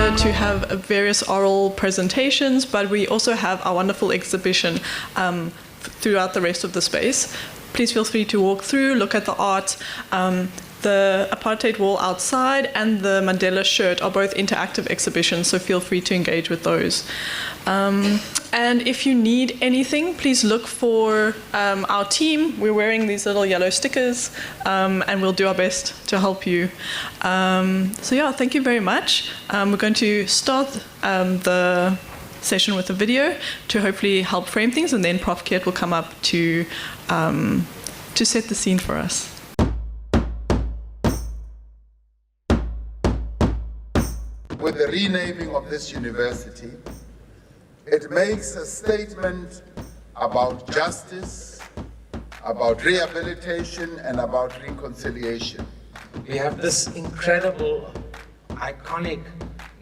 here to have various oral presentations, but we also have our wonderful exhibition throughout the rest of the space. Please feel free to walk through, look at the art. The apartheid wall outside and the Mandela shirt are both interactive exhibitions, so feel free to engage with those. And if you need anything, please look for our team. We're wearing these little yellow stickers, and we'll do our best to help you. So yeah, thank you very much. We're going to start the session with a video to hopefully help frame things, and then Prof. Keert will come up to set the scene for us. With the renaming of this university, it makes a statement about justice, about rehabilitation, and about reconciliation. We have this incredible, iconic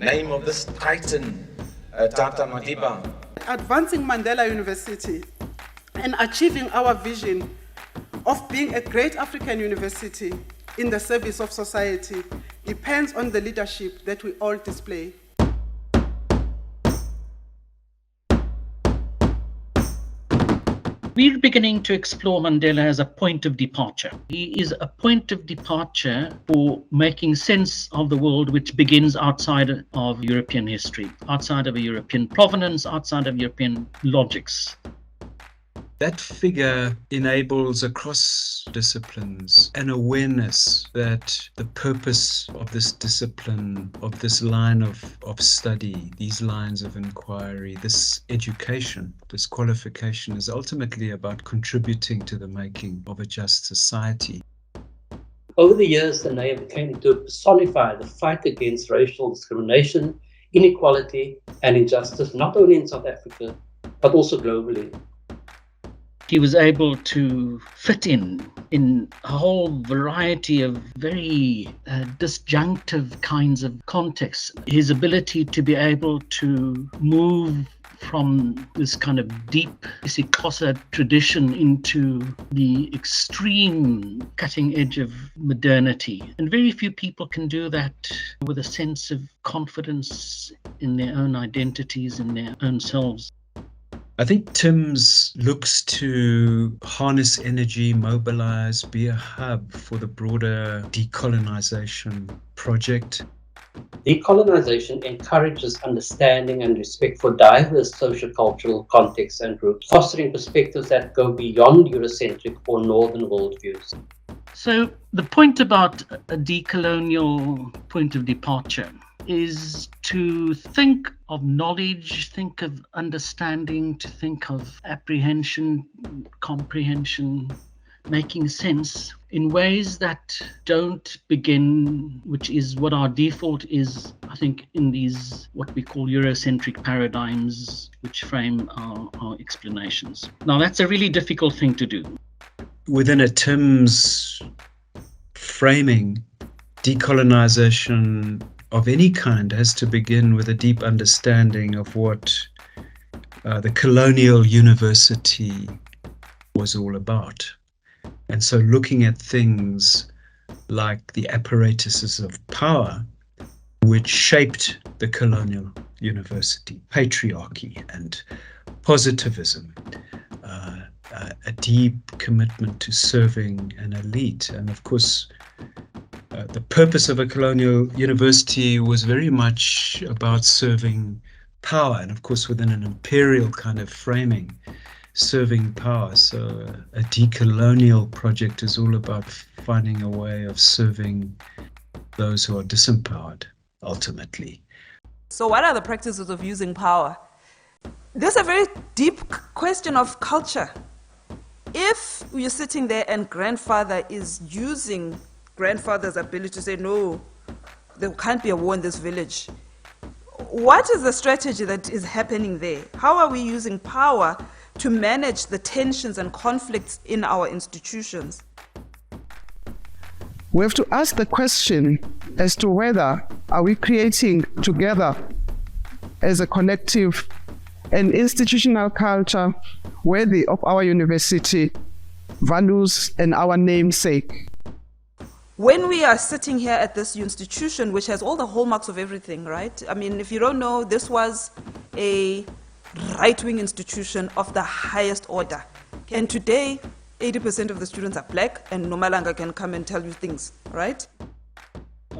name of this titan, Tata Madiba. Advancing Mandela University and achieving our vision of being a great African university in the service of society depends on the leadership that we all display. We're beginning to explore Mandela as a point of departure. He is a point of departure for making sense of the world which begins outside of European history, outside of a European provenance, outside of European logics. That figure enables across disciplines an awareness that the purpose of this discipline, of this line of study, these lines of inquiry, this education, this qualification is ultimately about contributing to the making of a just society. Over the years, the name came to personify the fight against racial discrimination, inequality, and injustice, not only in South Africa, but also globally. He was able to fit in a whole variety of very disjunctive kinds of contexts. His ability to be able to move from this kind of deep isiXhosa tradition into the extreme cutting edge of modernity. And very few people can do that with a sense of confidence in their own identities, in their own selves. I think TIMS looks to harness energy, mobilize, be a hub for the broader decolonisation project. Decolonisation encourages understanding and respect for diverse social-cultural contexts and groups, fostering perspectives that go beyond Eurocentric or Northern worldviews. So the point about a decolonial point of departure is to think of knowledge, think of understanding, to think of apprehension, comprehension, making sense in ways that don't begin, which is what our default is, I think, in these what we call Eurocentric paradigms, which frame our explanations. Now, that's a really difficult thing to do. Within a TIMS framing, decolonisation of any kind has to begin with a deep understanding of what the colonial university was all about. And so looking at things like the apparatuses of power which shaped the colonial university, patriarchy and positivism, a deep commitment to serving an elite. And of course, the purpose of a colonial university was very much about serving power, and of course within an imperial kind of framing, serving power. So a decolonial project is all about finding a way of serving those who are disempowered, ultimately. So what are the practices of using power? This is a very deep question of culture. If you're sitting there and grandfather is using grandfather's ability to say, no, there can't be a war in this village. What is the strategy that is happening there? How are we using power to manage the tensions and conflicts in our institutions? We have to ask the question as to whether are we creating together as a collective an institutional culture worthy of our university values and our namesake. when we are sitting here at this institution, which has all the hallmarks of everything, right? I mean, if you don't know, this was a right-wing institution of the highest order. And today, 80% of the students are black, and Nomalanga can come and tell you things, right?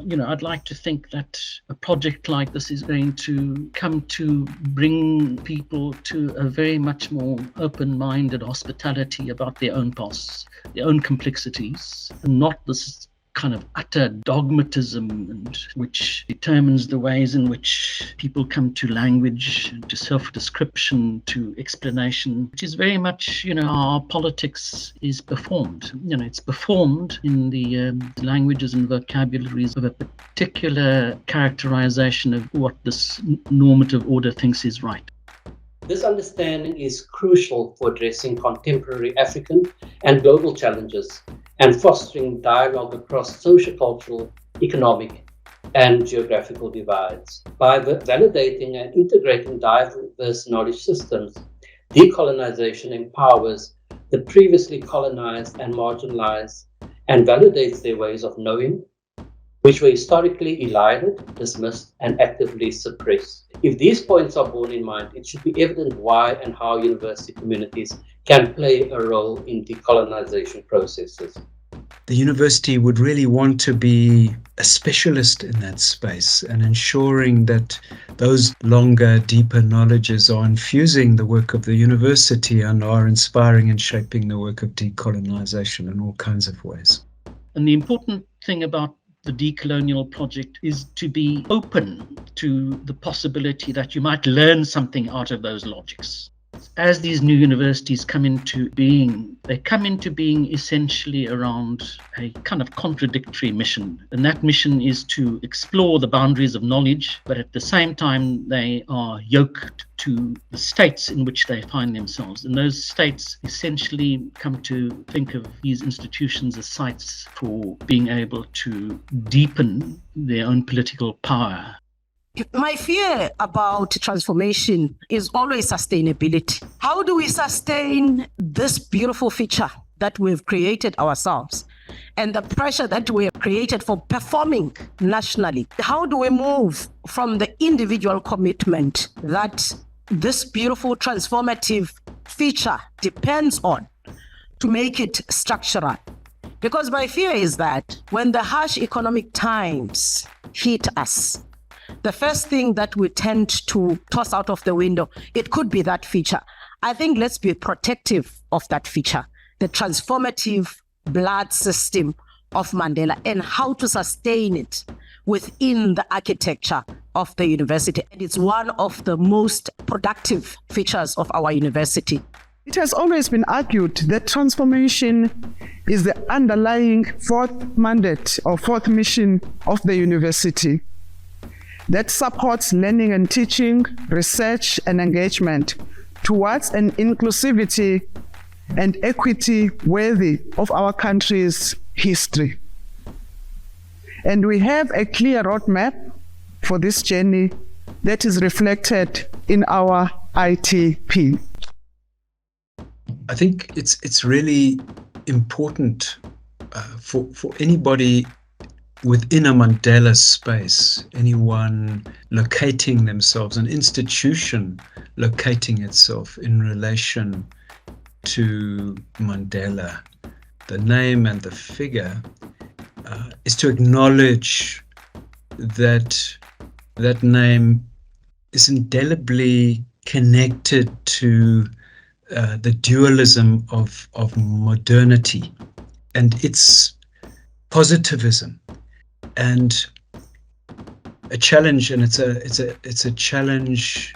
You know, I'd like to think that a project like this is going to come to bring people to a very much more open-minded hospitality about their own pasts, their own complexities, and not this kind of utter dogmatism and which determines the ways in which people come to language, to self-description, to explanation, which is very much, you know, how our politics is performed. You know, it's performed in the languages and vocabularies of a particular characterization of what this normative order thinks is right. This understanding is crucial for addressing contemporary African and global challenges and fostering dialogue across social-cultural, economic, and geographical divides. By validating and integrating diverse knowledge systems, decolonization empowers the previously colonized and marginalized and validates their ways of knowing, which were historically elided, dismissed, and actively suppressed. If these points are borne in mind, it should be evident why and how university communities can play a role in decolonization processes. The university would really want to be a specialist in that space and ensuring that those longer, deeper knowledges are infusing the work of the university and are inspiring and shaping the work of decolonization in all kinds of ways. And the important thing about the decolonial project is to be open to the possibility that you might learn something out of those logics. As these new universities come into being, they come into being essentially around a kind of contradictory mission. And that mission is to explore the boundaries of knowledge, but at the same time, they are yoked to the states in which they find themselves. And those states essentially come to think of these institutions as sites for being able to deepen their own political power. My fear about transformation is always sustainability. How do we sustain this beautiful feature that we've created ourselves and the pressure that we have created for performing nationally? How do we move from the individual commitment that this beautiful transformative feature depends on to make it structural? Because my fear is that when the harsh economic times hit us, the first thing that we tend to toss out of the window, it could be that feature. I think let's be protective of that feature, the transformative blood system of Mandela and how to sustain it within the architecture of the university. And it's one of the most productive features of our university. It has always been argued that transformation is the underlying fourth mandate or fourth mission of the university that supports learning and teaching, research and engagement towards an inclusivity and equity worthy of our country's history. And we have a clear roadmap for this journey that is reflected in our ITP. I think it's really important for anybody within a Mandela space, anyone locating themselves, an institution locating itself in relation to Mandela, the name and the figure, is to acknowledge that that name is indelibly connected to the dualism of modernity and its positivism. And a challenge, and it's a challenge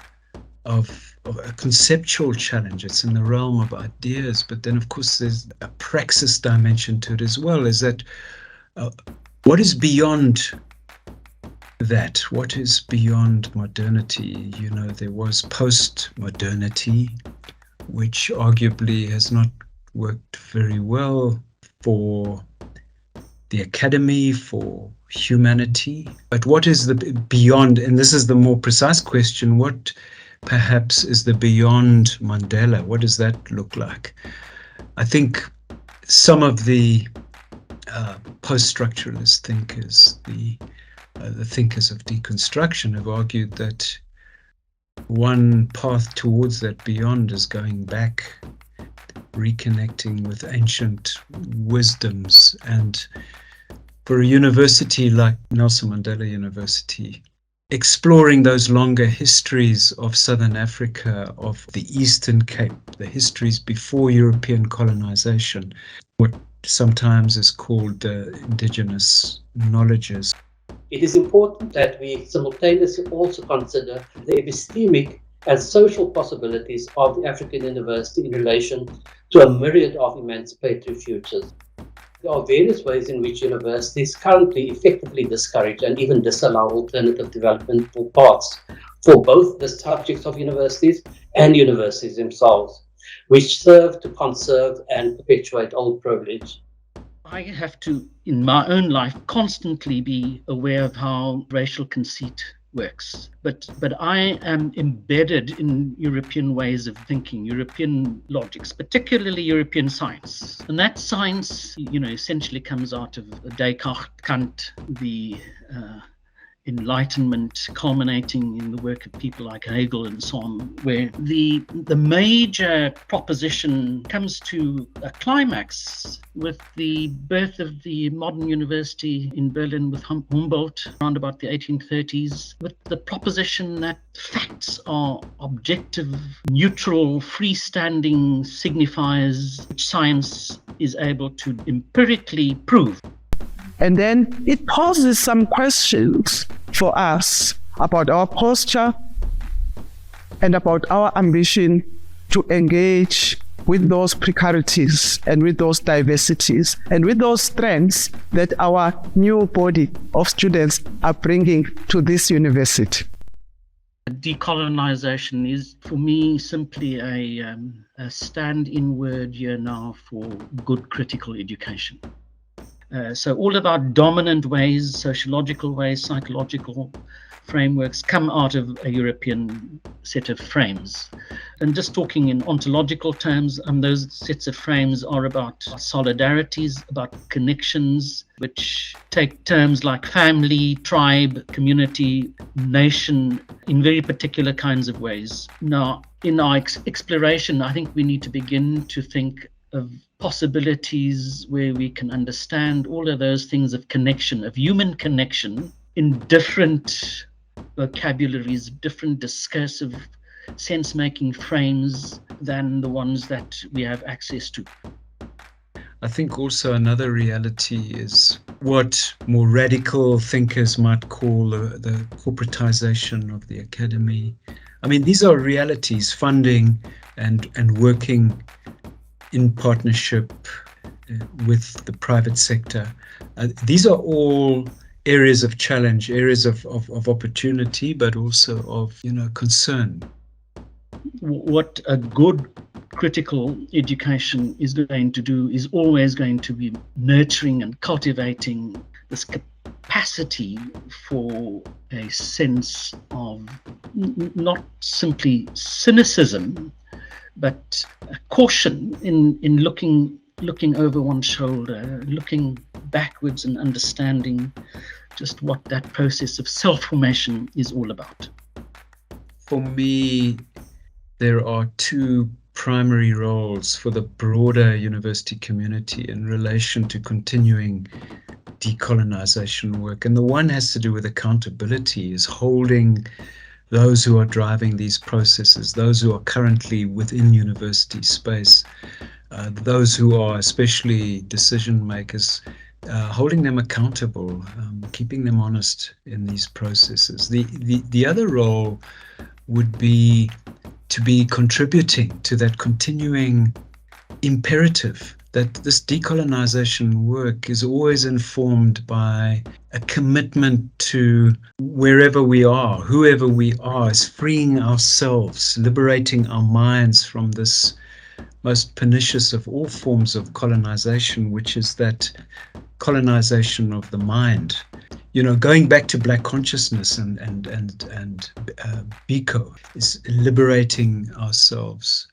of a conceptual challenge. It's in the realm of ideas, but then of course there's a praxis dimension to it as well. Is that what is beyond that? What is beyond modernity? You know, there was post-modernity, which arguably has not worked very well for the academy, for humanity. But what is the beyond? And this is the more precise question. What perhaps is the beyond Mandela? What does that look like? I think some of the post-structuralist thinkers, the thinkers of deconstruction, have argued that one path towards that beyond is going back, reconnecting with ancient wisdoms. And for a university like Nelson Mandela University, exploring those longer histories of Southern Africa, of the Eastern Cape, the histories before European colonization, what sometimes is called the indigenous knowledges. It is important that we simultaneously also consider the epistemic and social possibilities of the African University in relation to a myriad of emancipatory futures. There are various ways in which universities currently effectively discourage and even disallow alternative developmental paths for both the subjects of universities and universities themselves, which serve to conserve and perpetuate old privilege. I have to, in my own life, constantly be aware of how racial conceit works. But I am embedded in European ways of thinking, European logics, particularly European science. And that science, essentially comes out of Descartes, Kant, the Enlightenment, culminating in the work of people like Hegel and so on, where the major proposition comes to a climax with the birth of the modern university in Berlin with Humboldt around about the 1830s, with the proposition that facts are objective, neutral, freestanding signifiers which science is able to empirically prove. And then it poses some questions for us about our posture and about our ambition to engage with those precarities and with those diversities and with those strengths that our new body of students are bringing to this university. Decolonisation is, for me, simply a stand-in word here now for good critical education. So all of our dominant ways, sociological ways, psychological frameworks come out of a European set of frames. And just talking in ontological terms, those sets of frames are about solidarities, about connections, which take terms like family, tribe, community, nation, in very particular kinds of ways. Now, in our exploration, I think we need to begin to think of possibilities where we can understand all of those things of connection, of human connection, in different vocabularies, different discursive sense-making frames than the ones that we have access to. I think also another reality is what more radical thinkers might call the corporatization of the academy. I mean, these are realities, funding and working in partnership with the private sector. These are all areas of challenge, areas of opportunity, but also of concern. What a good critical education is going to do is always going to be nurturing and cultivating this capacity for a sense of not simply cynicism, but caution in looking over one's shoulder, looking backwards and understanding just what that process of self-formation is all about. For me, there are two primary roles for the broader university community in relation to continuing decolonization work. And the one has to do with accountability, is holding those who are driving these processes, those who are currently within university space, those who are especially decision makers, holding them accountable, keeping them honest in these processes. The other role would be to be contributing to that continuing imperative that this decolonization work is always informed by a commitment to wherever we are, whoever we are, is freeing ourselves, liberating our minds from this most pernicious of all forms of colonization, which is that colonization of the mind. Going back to Black consciousness and Biko is liberating ourselves.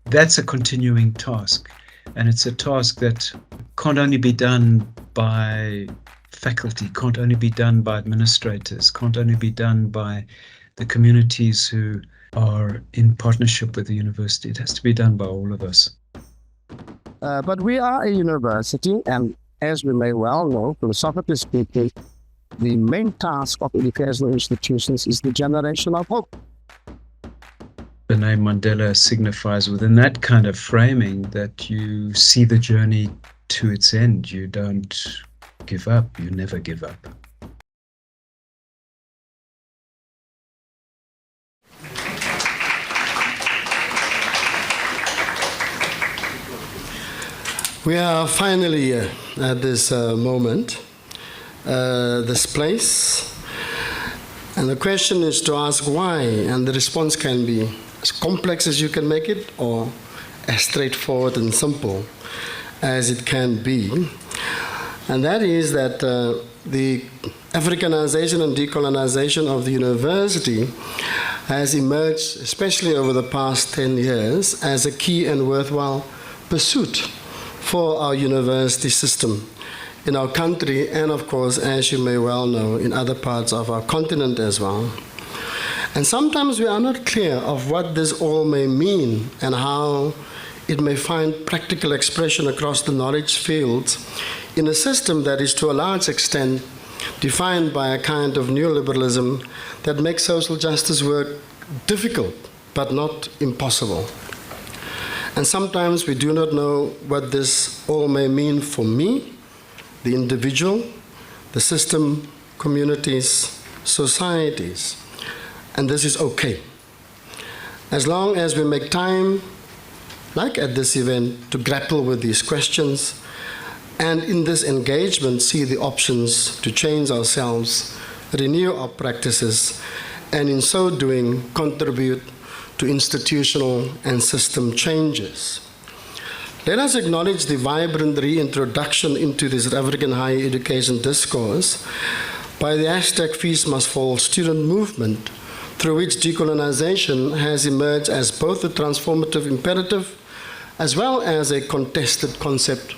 That's a continuing task. And it's a task that can't only be done by faculty, can't only be done by administrators, can't only be done by the communities who are in partnership with the university. It has to be done by all of us. But we are a university, and as we may well know, philosophically speaking, the main task of educational institutions is the generation of hope. The name Mandela signifies within that kind of framing that you see the journey to its end. You don't give up, you never give up. We are finally here at this moment, this place, and the question is to ask why, and the response can be as complex as you can make it or as straightforward and simple as it can be. And that is that the Africanization and decolonization of the university has emerged, especially over the past 10 years, as a key and worthwhile pursuit for our university system in our country and, of course, as you may well know, in other parts of our continent as well. And sometimes we are not clear of what this all may mean and how it may find practical expression across the knowledge fields in a system that is to a large extent defined by a kind of neoliberalism that makes social justice work difficult but not impossible. And sometimes we do not know what this all may mean for me, the individual, the system, communities, societies. And this is okay. As long as we make time, like at this event, to grapple with these questions, and in this engagement see the options to change ourselves, renew our practices, and in so doing contribute to institutional and system changes. Let us acknowledge the vibrant reintroduction into this African higher education discourse by the #Fees Must Fall student movement, through which decolonization has emerged as both a transformative imperative as well as a contested concept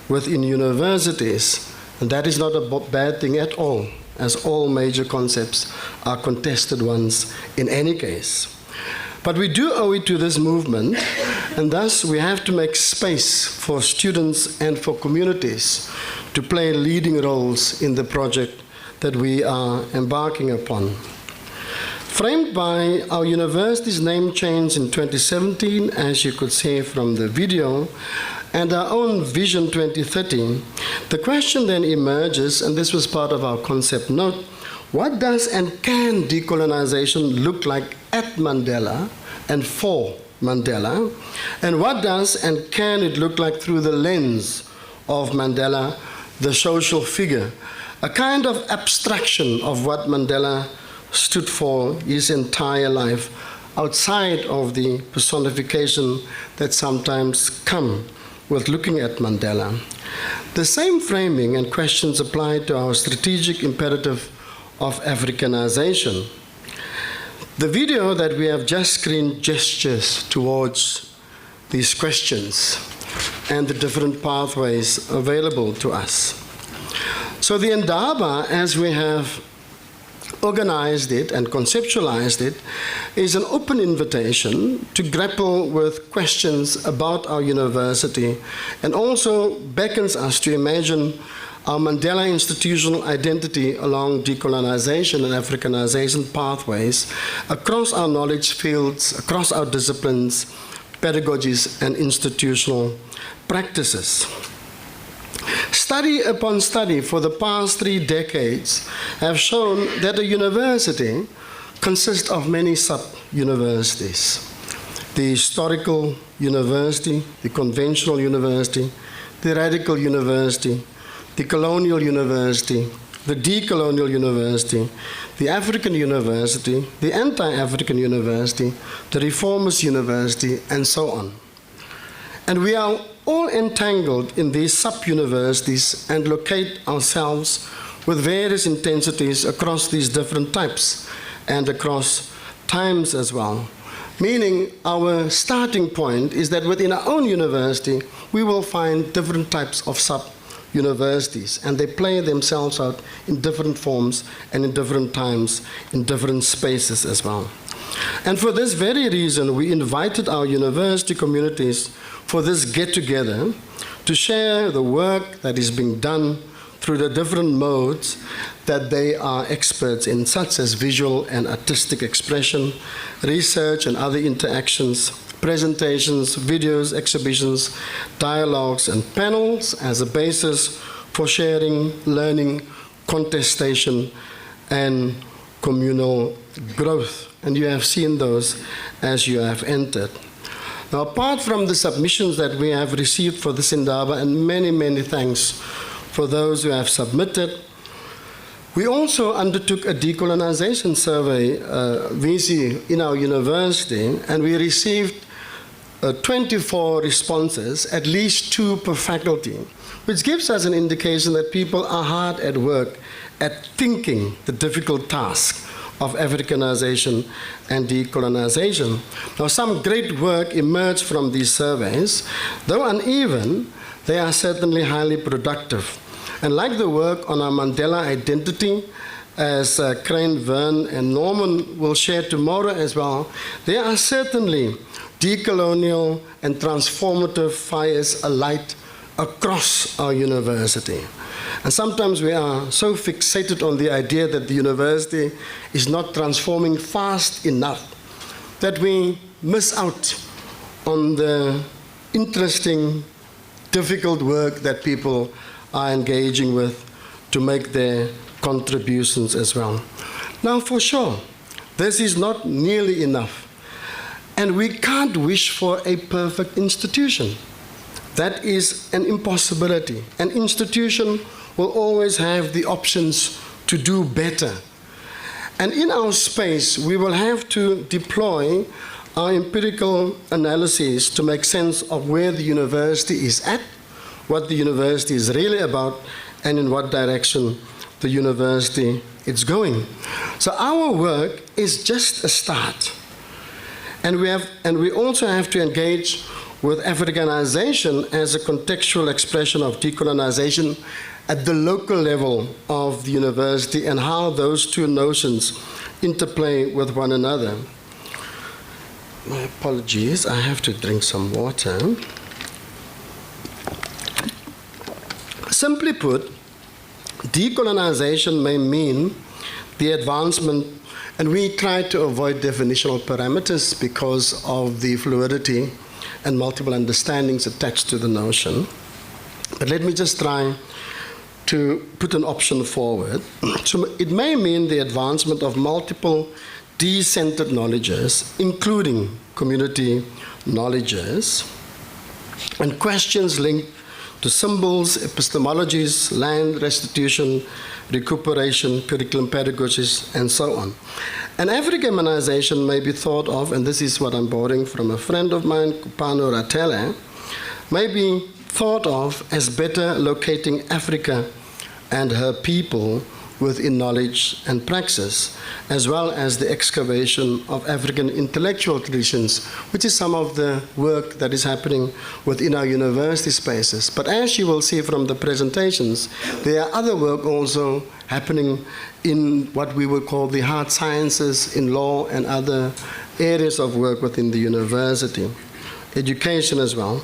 within universities. And that is not a bad thing at all, as all major concepts are contested ones in any case. But we do owe it to this movement, and thus we have to make space for students and for communities to play leading roles in the project that we are embarking upon. Framed by our university's name change in 2017, as you could see from the video, and our own Vision 2030, the question then emerges, and this was part of our concept note, what does and can decolonization look like at Mandela and for Mandela? And what does and can it look like through the lens of Mandela, the social figure? A kind of abstraction of what Mandela stood for his entire life, outside of the personification that sometimes come with looking at Mandela. The same framing and questions apply to our strategic imperative of Africanization. The video that we have just screened gestures towards these questions and the different pathways available to us. So the Indaba, as we have organized it and conceptualized it, is an open invitation to grapple with questions about our university, and also beckons us to imagine our Mandela institutional identity along decolonization and Africanization pathways across our knowledge fields, across our disciplines, pedagogies, and institutional practices. Study upon study for the past 3 decades have shown that a university consists of many sub-universities. The historical university, the conventional university, the radical university, the colonial university, the decolonial university, the African university, the anti-African university, the reformist university, and so on. And we are all entangled in these sub-universities and locate ourselves with various intensities across these different types and across times as well. Meaning our starting point is that within our own university, we will find different types of sub-universities, and they play themselves out in different forms and in different times, in different spaces as well. And for this very reason, we invited our university communities for this get-together to share the work that is being done through the different modes that they are experts in, such as visual and artistic expression, research and other interactions, presentations, videos, exhibitions, dialogues, and panels as a basis for sharing, learning, contestation, and communal growth. And you have seen those as you have entered. Now, apart from the submissions that we have received for this Indaba, and many, many thanks for those who have submitted, we also undertook a decolonization survey, VC, in our university, and we received 24 responses, at least 2 per faculty, which gives us an indication that people are hard at work at thinking the difficult task of Africanization and decolonization. Now, some great work emerged from these surveys. Though uneven, they are certainly highly productive. And like the work on our Mandela identity, as Crane, Vern, and Norman will share tomorrow as well, there are certainly decolonial and transformative fires alight across our university. And sometimes we are so fixated on the idea that the university is not transforming fast enough that we miss out on the interesting, difficult work that people are engaging with to make their contributions as well. Now, for sure, this is not nearly enough. And we can't wish for a perfect institution. That is an impossibility. An institution will always have the options to do better. And in our space, we will have to deploy our empirical analyses to make sense of where the university is at, what the university is really about, and in what direction the university is going. So our work is just a start. And we also have to engage with Africanization as a contextual expression of decolonization at the local level of the university and how those two notions interplay with one another. My apologies, I have to drink some water. Simply put, decolonization may mean the advancement, and we try to avoid definitional parameters because of the fluidity and multiple understandings attached to the notion. But let me just try to put an option forward. So it may mean the advancement of multiple decentered knowledges, including community knowledges, and questions linked to symbols, epistemologies, land restitution, recuperation, curriculum pedagogies, and so on. And Africanization may be thought of, and this is what I'm borrowing from a friend of mine, Kupano Ratele, may be thought of as better locating Africa and her people within knowledge and praxis, as well as the excavation of African intellectual traditions, which is some of the work that is happening within our university spaces. But as you will see from the presentations, there are other work also happening in what we would call the hard sciences, in law and other areas of work within the university. Education as well,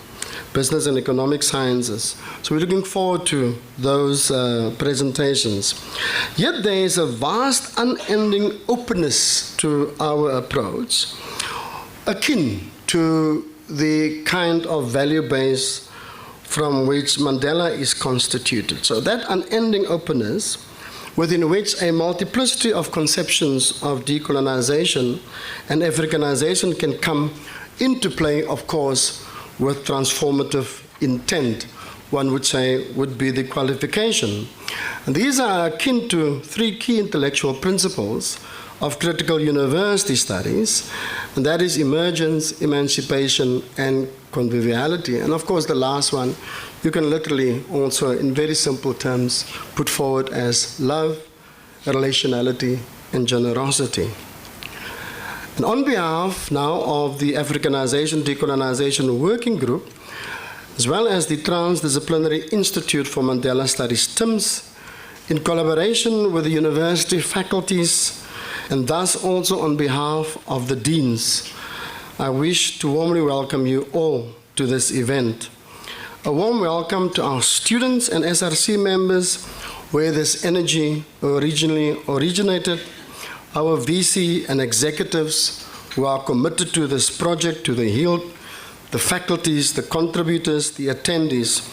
business and economic sciences. So we're looking forward to those presentations. Yet there is a vast, unending openness to our approach, akin to the kind of value base from which Mandela is constituted. So that unending openness, within which a multiplicity of conceptions of decolonization and Africanization can come into play, of course, with transformative intent, one would say would be the qualification. And these are akin to 3 key intellectual principles of critical university studies, and that is emergence, emancipation, and conviviality. And of course, the last one, you can literally also, in very simple terms, put forward as love, relationality, and generosity. And on behalf now of the Africanization-Decolonization Working Group, as well as the Transdisciplinary Institute for Mandela Studies, TIMS, in collaboration with the university faculties, and thus also on behalf of the deans, I wish to warmly welcome you all to this event. A warm welcome to our students and SRC members, where this energy originally originated, our VC and executives who are committed to this project, to the HEALD, the faculties, the contributors, the attendees.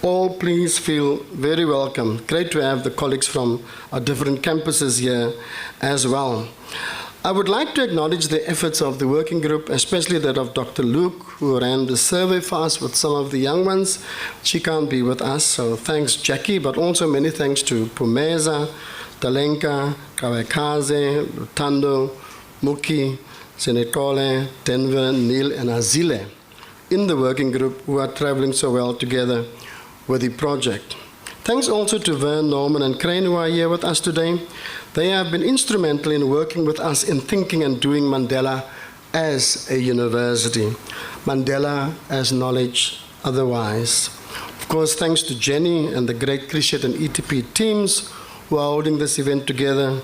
All please feel very welcome. Great to have the colleagues from our different campuses here as well. I would like to acknowledge the efforts of the working group, especially that of Dr. Luke, who ran the survey for us with some of the young ones. She can't be with us, so thanks, Jackie, but also many thanks to Pumeza, Talenka, Kawekaze, Lutando, Muki, Senekole, Denver, Neil, and Azile in the working group who are traveling so well together with the project. Thanks also to Vern, Norman, and Crane who are here with us today. They have been instrumental in working with us in thinking and doing Mandela as a university, Mandela as knowledge otherwise. Of course, thanks to Jenny and the great Krishet and ETP teams who are holding this event together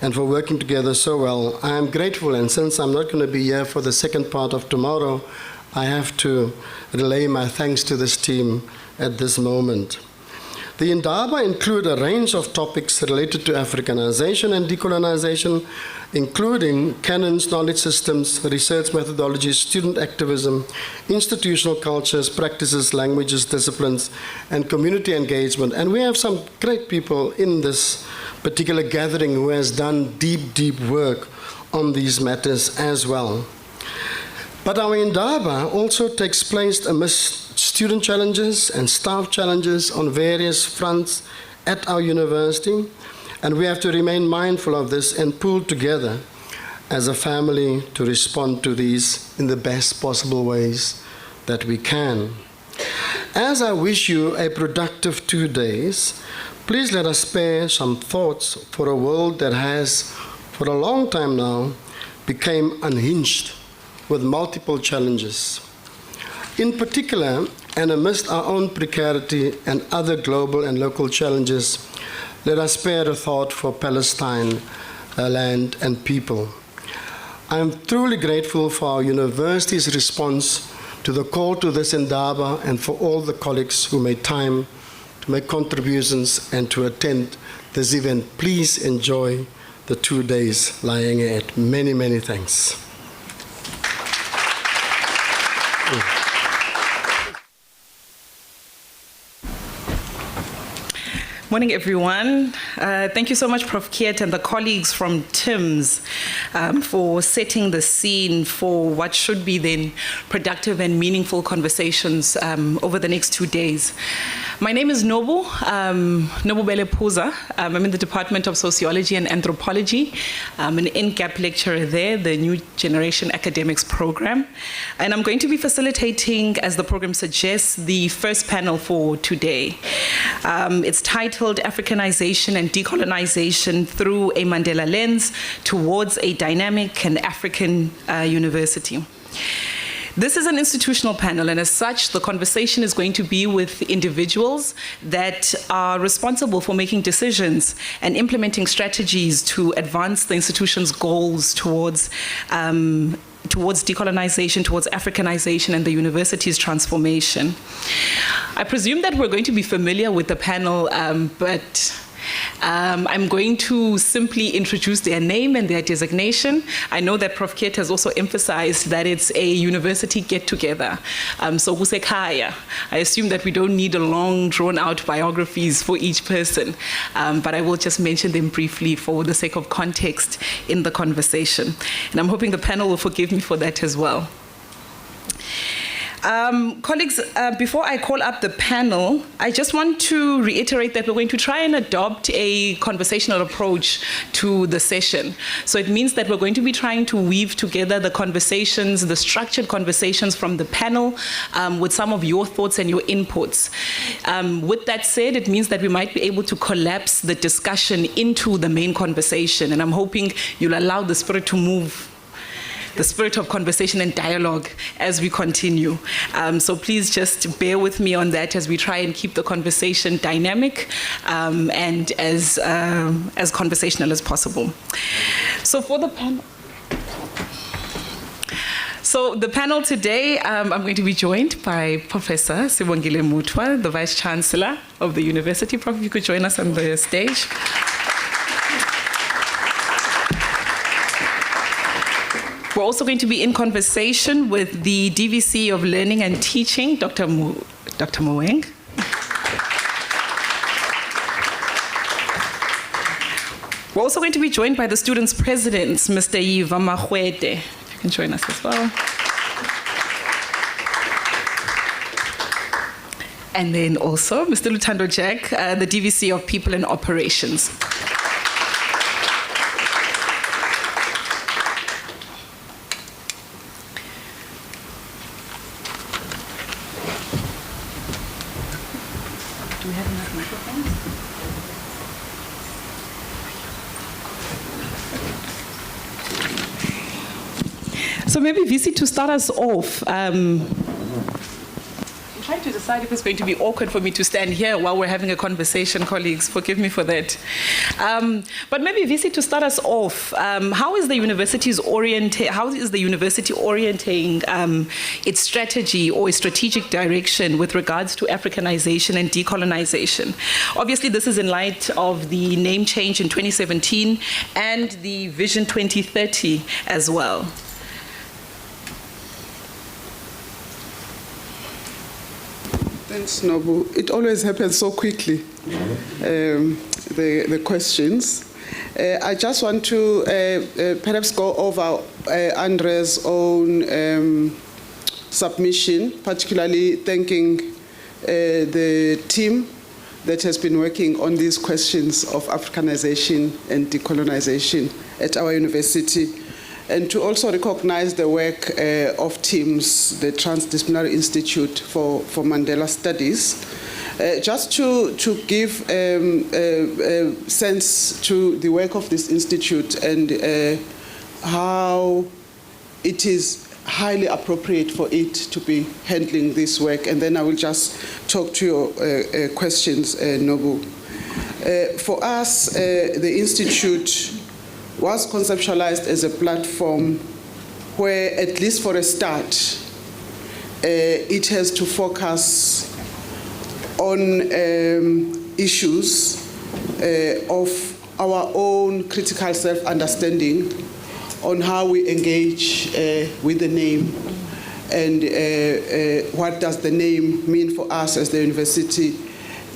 and for working together so well. I am grateful, and since I'm not going to be here for the second part of tomorrow, I have to relay my thanks to this team at this moment. The Indaba include a range of topics related to Africanization and decolonization, including canons, knowledge systems, research methodologies, student activism, institutional cultures, practices, languages, disciplines, and community engagement. And we have some great people in this particular gathering who has done deep, deep work on these matters as well. But our Indaba also takes place amidst student challenges and staff challenges on various fronts at our university, and we have to remain mindful of this and pull together as a family to respond to these in the best possible ways that we can. As I wish you a productive 2 days, please let us spare some thoughts for a world that has, for a long time now, become unhinged with multiple challenges. In particular, and amidst our own precarity and other global and local challenges, let us spare a thought for Palestine, land and people. I am truly grateful for our university's response to the call to this Indaba and for all the colleagues who made time to make contributions and to attend this event. Please enjoy the 2 days lying ahead. Many, many thanks. Morning, everyone. Thank you so much, Prof. Kiet and the colleagues from TIMS for setting the scene for what should be then productive and meaningful conversations over the next 2 days. My name is Nobu Belepuza. I'm in the Department of Sociology and Anthropology. I'm an NCAP lecturer there, the New Generation Academics program. And I'm going to be facilitating, as the program suggests, the first panel for today. It's titled Africanization and Decolonization Through a Mandela Lens Towards a Dynamic and African University. This is an institutional panel, and as such, the conversation is going to be with individuals that are responsible for making decisions and implementing strategies to advance the institution's goals towards decolonization, towards Africanization, and the university's transformation. I presume that we're going to be familiar with the panel, but I'm going to simply introduce their name and their designation. I know that Prof. Kiet has also emphasized that it's a university get-together. So kusekhaya. I assume that we don't need a long, drawn-out biographies for each person, but I will just mention them briefly for the sake of context in the conversation. And I'm hoping the panel will forgive me for that as well. Colleagues, before I call up the panel, I just want to reiterate that we're going to try and adopt a conversational approach to the session. So it means that we're going to be trying to weave together the conversations, the structured conversations from the panel with some of your thoughts and your inputs. With that said, it means that we might be able to collapse the discussion into the main conversation, and I'm hoping you'll allow the spirit to move the spirit of conversation and dialogue as we continue. So please just bear with me on that as we try and keep the conversation dynamic and as conversational as possible. So for the panel. So the panel today, I'm going to be joined by Professor Sibongile Mutwa, the Vice Chancellor of the University. Prof, if you could join us on the stage. We're also going to be in conversation with the DVC of Learning and Teaching, Dr. Moeng. We're also going to be joined by the students' presidents, Mr. Yiva Mahwete. You can join us as well. And then also Mr. Lutando Jack, the DVC of People and Operations. Do we have enough microphones? So maybe VC, to start us off, I'm trying to decide if it's going to be awkward for me to stand here while we're having a conversation, colleagues. Forgive me for that. But maybe VC, to start us off, how is the university orienting its strategy or its strategic direction with regards to Africanization and decolonization? Obviously, this is in light of the name change in 2017 and the Vision 2030 as well. Thanks, Nobu. It always happens so quickly, the questions. I just want to perhaps go over Andre's own submission, particularly thanking the team that has been working on these questions of Africanization and decolonization at our university, and to also recognize the work of teams, the Transdisciplinary Institute for Mandela Studies, just to give a sense to the work of this institute and how it is highly appropriate for it to be handling this work. And then I will just talk to your questions, Nobu. For us, the institute was conceptualized as a platform where, at least for a start, it has to focus on issues of our own critical self-understanding on how we engage with the name and what does the name mean for us as the university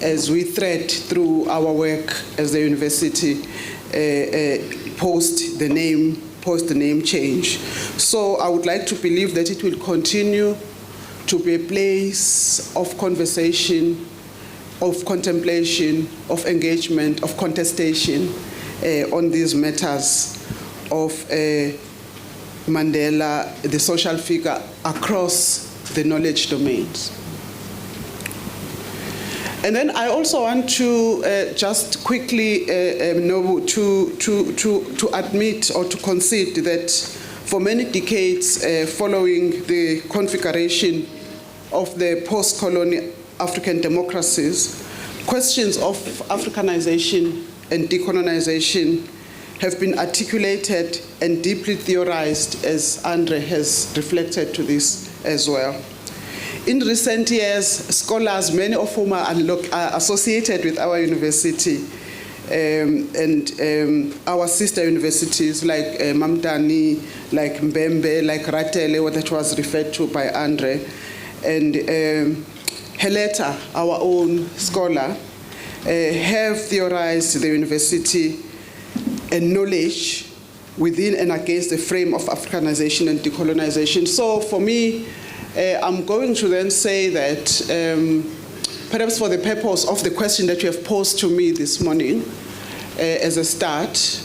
as we thread through our work as the university post the name change. So I would like to believe that it will continue to be a place of conversation, of contemplation, of engagement, of contestation on these matters of Mandela, the social figure across the knowledge domains. And then I also want to just quickly to admit or to concede that for many decades following the configuration of the post-colonial African democracies, questions of Africanization and decolonization have been articulated and deeply theorized, as Andre has reflected to this as well. In recent years, scholars, many of whom are associated with our university and our sister universities like Mamdani, like Mbembe, like Ratele, that was referred to by Andre, and Heleta, our own scholar, have theorized the university and knowledge within and against the frame of Africanization and decolonization. So for me, I'm going to then say that perhaps for the purpose of the question that you have posed to me this morning as a start,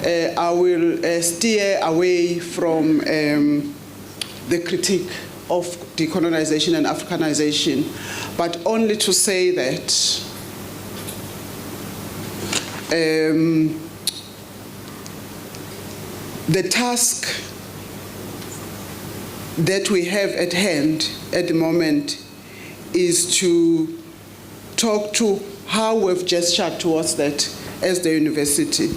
I will steer away from the critique of decolonization and Africanization, but only to say that the task that we have at hand at the moment is to talk to how we've gestured towards that as the university.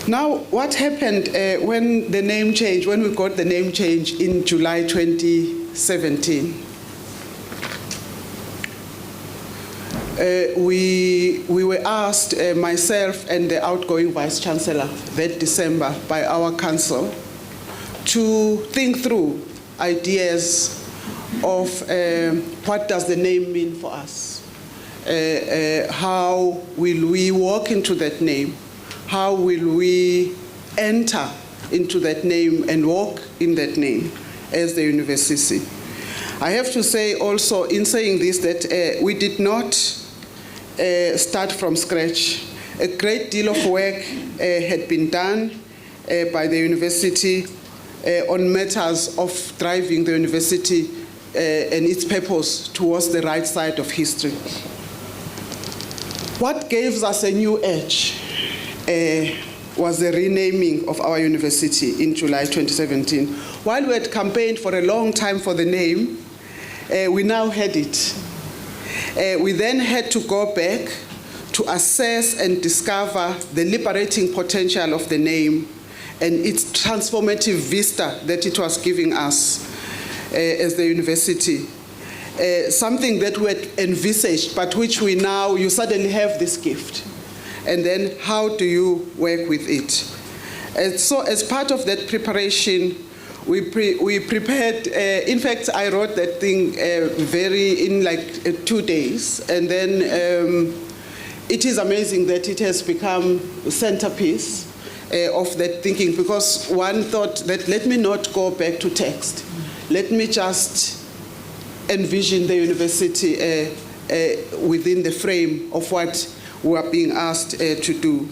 Now, what happened when the name changed, when we got the name change in July 2017? We were asked, myself and the outgoing Vice Chancellor that December by our council, to think through ideas of what does the name mean for us? How will we walk into that name? How will we enter into that name and walk in that name as the university? I have to say also in saying this that we did not start from scratch. A great deal of work had been done by the university on matters of driving the university and its purpose towards the right side of history. What gave us a new edge was the renaming of our university in July 2017. While we had campaigned for a long time for the name, we now had it. We then had to go back to assess and discover the liberating potential of the name and its transformative vista that it was giving us as the university. Something that we had envisaged, but which we now, you suddenly have this gift. And then how do you work with it? And so as part of that preparation, we prepared, in fact, I wrote that thing in like 2 days. And then it is amazing that it has become a centerpiece of that thinking, because one thought that let me not go back to text. Let me just envision the university within the frame of what we are being asked to do.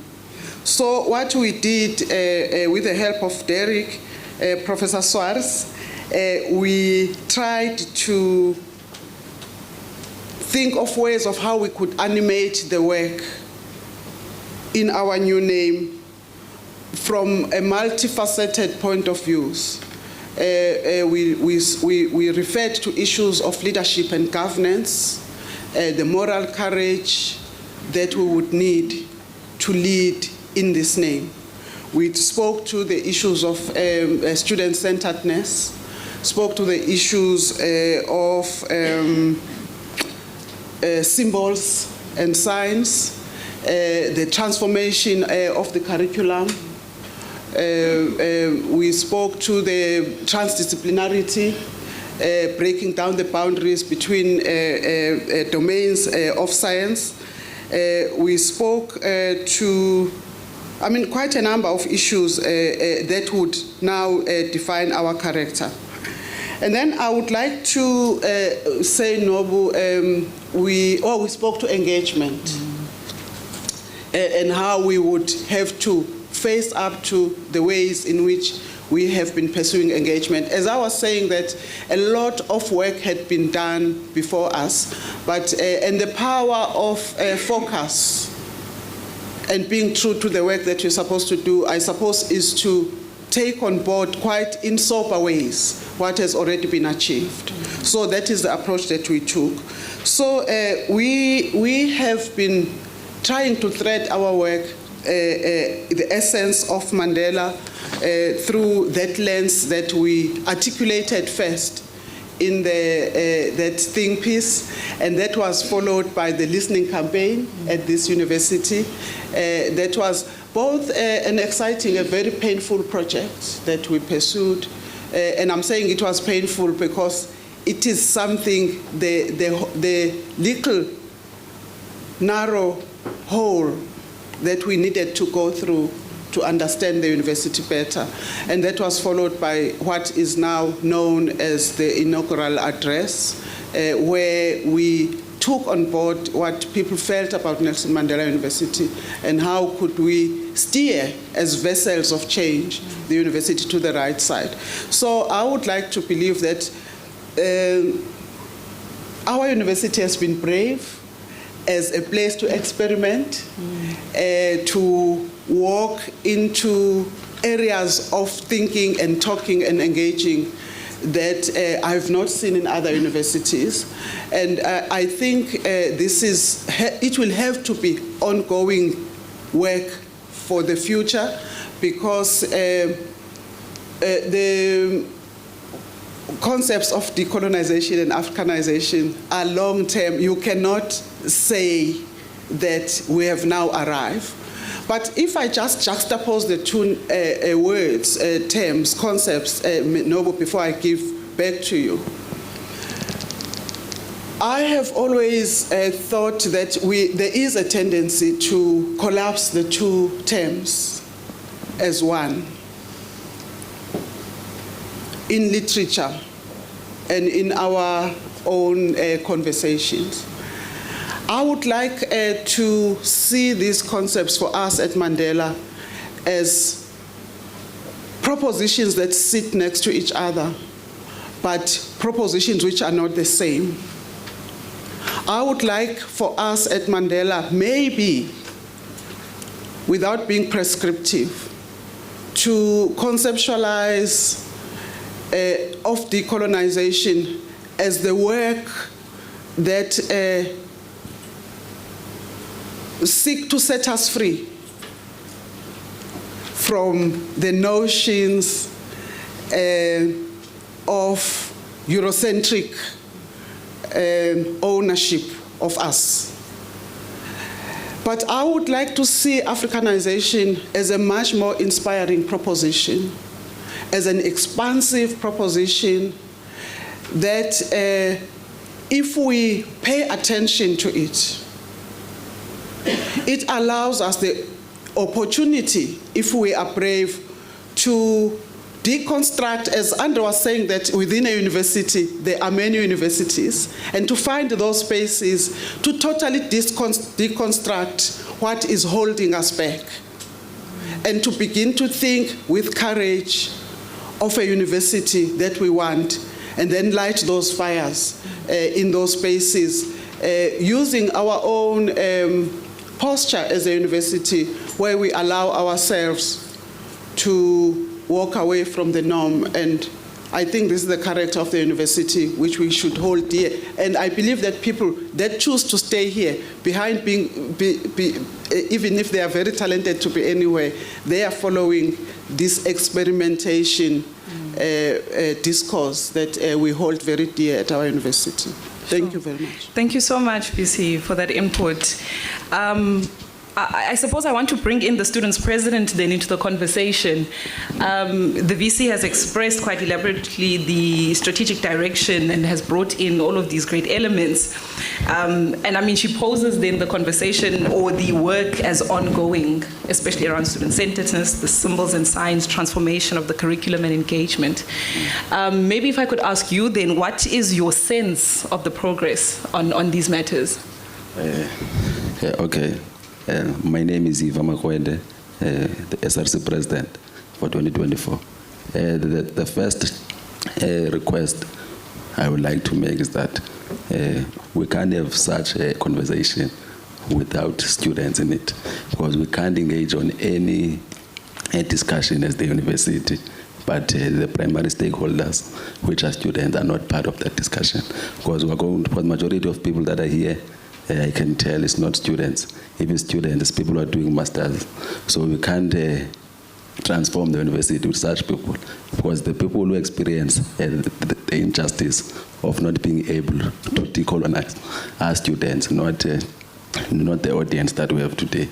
So what we did with the help of Derek, Professor Suarez, we tried to think of ways of how we could animate the work in our new name from a multifaceted point of view. We referred to issues of leadership and governance, the moral courage that we would need to lead in this name. We spoke to the issues of student-centeredness, spoke to the issues of symbols and signs, the transformation of the curriculum. We spoke to the transdisciplinarity, breaking down the boundaries between domains of science. We spoke to, quite a number of issues that would now define our character. And then I would like to say, Nobu, we spoke to engagement and how we would have to face up to the ways in which we have been pursuing engagement. As I was saying, that a lot of work had been done before us, but and the power of focus and being true to the work that you're supposed to do, I suppose, is to take on board quite in sober ways what has already been achieved. So that is the approach that we took. So we have been trying to thread our work, the essence of Mandela, through that lens that we articulated first in that think piece, and that was followed by the listening campaign at this university. That was both an exciting, a very painful project that we pursued, and I'm saying it was painful because it is something, the little narrow hole that we needed to go through to understand the university better. And that was followed by what is now known as the inaugural address, where we took on board what people felt about Nelson Mandela University and how could we steer as vessels of change the university to the right side. So I would like to believe that our university has been brave as a place to experiment, to walk into areas of thinking and talking and engaging that I've not seen in other universities. And I think it will have to be ongoing work for the future, because the concepts of decolonization and Africanization are long-term. You cannot say that we have now arrived. But if I just juxtapose the two words, terms, concepts, Noble, before I give back to you, I have always thought that there is a tendency to collapse the two terms as one in literature and in our own conversations. I would like to see these concepts for us at Mandela as propositions that sit next to each other, but propositions which are not the same. I would like for us at Mandela, maybe without being prescriptive, to conceptualize of decolonization as the work that seek to set us free from the notions of Eurocentric ownership of us. But I would like to see Africanization as a much more inspiring proposition, as an expansive proposition that if we pay attention to it, it allows us the opportunity, if we are brave, to deconstruct, as Andrew was saying, that within a university there are many universities, and to find those spaces to totally deconstruct what is holding us back, and to begin to think with courage of a university that we want, and then light those fires in those spaces, using our own posture as a university, where we allow ourselves to walk away from the norm. And I think this is the character of the university which we should hold dear. And I believe that people that choose to stay here, behind being, even if they are very talented to be anywhere, they are following this experimentation discourse that we hold very dear at our university. Thank you very much. Thank you so much, BC, for that input. I suppose I want to bring in the students' president then into the conversation. The VC has expressed quite elaborately the strategic direction and has brought in all of these great elements. And I mean, she poses then the conversation or the work as ongoing, especially around student-centeredness, the symbols and signs, transformation of the curriculum and engagement. Maybe if I could ask you then, what is your sense of the progress on these matters? Okay. My name is Iva Makwende, the SRC president for 2024. The first request I would like to make is that we can't have such a conversation without students in it, because we can't engage on any discussion as the university, but the primary stakeholders, which are students, are not part of that discussion, because we're going to, for the majority of people that are here, I can tell it's not students. If it's students, people who are doing masters. So we can't transform the university with such people, because the people who experience the injustice of not being able to decolonize are students, not the audience that we have today.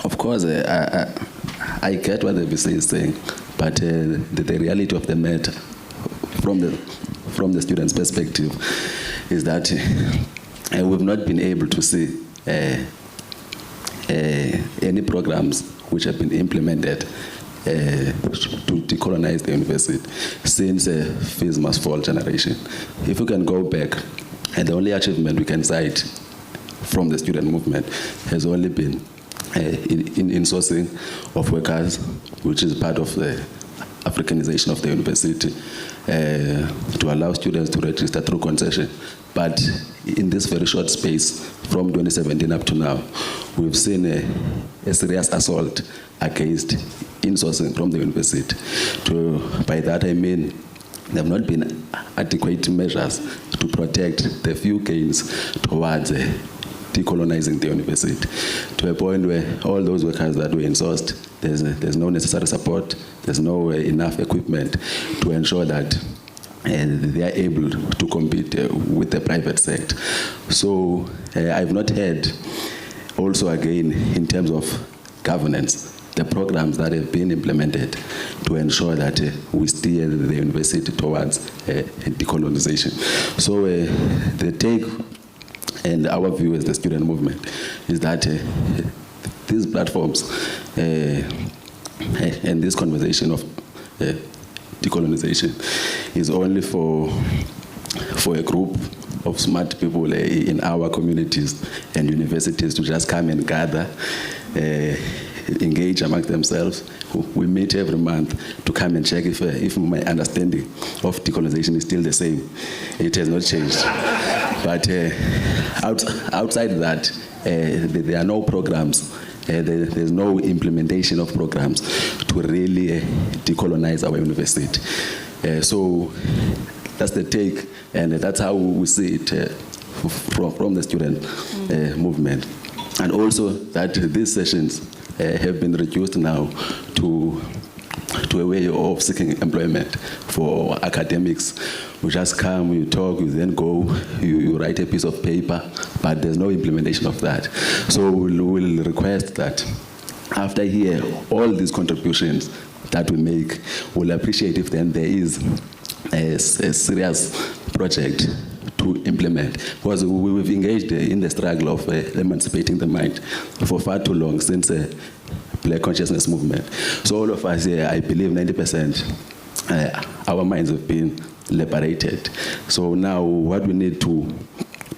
Of course, I get what the VC is saying, but the reality of the matter from the students' perspective is that we've not been able to see any programs which have been implemented to decolonize the university since Fees Must Fall generation. If we can go back, and the only achievement we can cite from the student movement has only been in sourcing of workers, which is part of the Africanization of the university to allow students to register through concession. But in this very short space, from 2017 up to now, we've seen a serious assault against insourcing from the university. By that I mean there have not been adequate measures to protect the few gains towards decolonizing the university, to a point where all those workers that were insourced, there's no necessary support, there's no enough equipment to ensure that they are able to compete with the private sector. So I've not heard also again in terms of governance, the programs that have been implemented to ensure that we steer the university towards decolonization. So the take and our view as the student movement is that these platforms and this conversation of decolonization is only for a group of smart people in our communities and universities to just come and gather, engage amongst themselves. We meet every month to come and check if my understanding of decolonization is still the same. It has not changed. But outside that, there are no programs. There's no implementation of programs to really decolonize our university. So that's the take, and that's how we see it from the student movement. And also that these sessions have been reduced now to a way of seeking employment for academics. We just come, you talk, you then go, you write a piece of paper, but there's no implementation of that. So we'll request that after here, all these contributions that we make, we'll appreciate if then there is a serious project to implement, because we've engaged in the struggle of emancipating the mind for far too long since Black consciousness movement. So all of us here, I believe 90%, our minds have been liberated. So now what we need to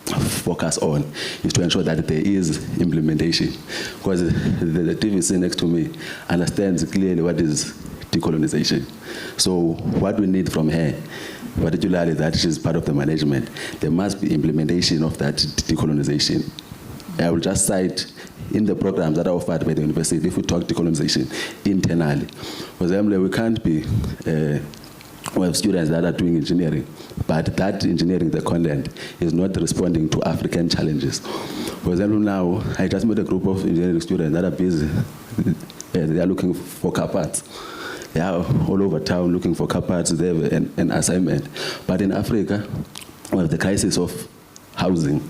focus on is to ensure that there is implementation, because the TVC next to me understands clearly what is decolonization. So what we need from her, particularly that she's part of the management, there must be implementation of that decolonization. I will just cite in the programs that are offered by the university, if we talk decolonization internally. For example, we can't be, we have students that are doing engineering, but that engineering, the content, is not responding to African challenges. For example, now, I just met a group of engineering students that are busy. They are looking for car parts. They are all over town looking for car parts. They have an assignment. But in Africa, we have the crisis of housing.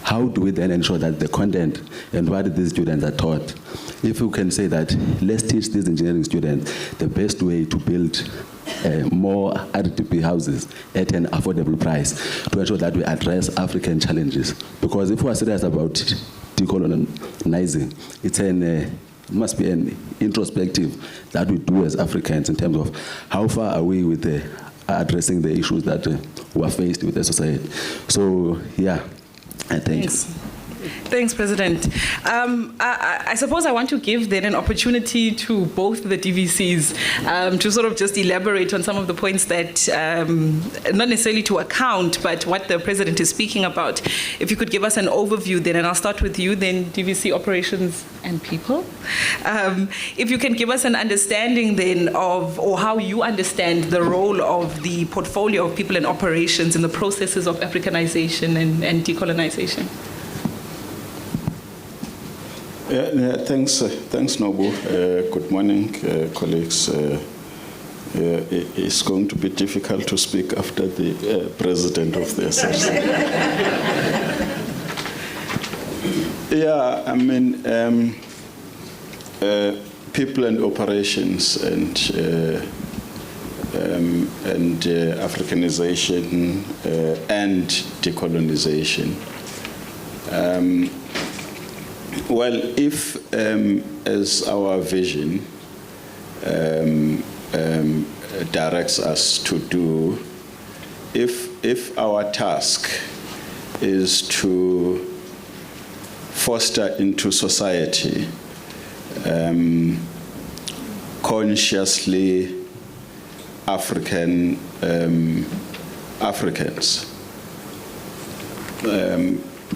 How do we then ensure that the content and what these students are taught, if we can say that, let's teach these engineering students the best way to build more AdWG houses at an affordable price to ensure that we address African challenges. Because if we are serious about decolonizing, it must be an introspective that we do as Africans in terms of how far are we with addressing the issues that we are faced with the society. So, yeah. Thanks. Thanks, President. I suppose I want to give then an opportunity to both the DVCs to sort of just elaborate on some of the points that, not necessarily to account, but what the President is speaking about. If you could give us an overview then, and I'll start with you then, DVC Operations and People. If you can give us an understanding then of, or how you understand the role of the portfolio of people and operations in the processes of Africanization and decolonization. Thanks, Nobu. Good morning, colleagues. It's going to be difficult to speak after the president of the SRC. Yeah, I mean, people and operations and Africanization and decolonization. Well, if, as our vision directs us to do, if our task is to foster into society consciously Africans.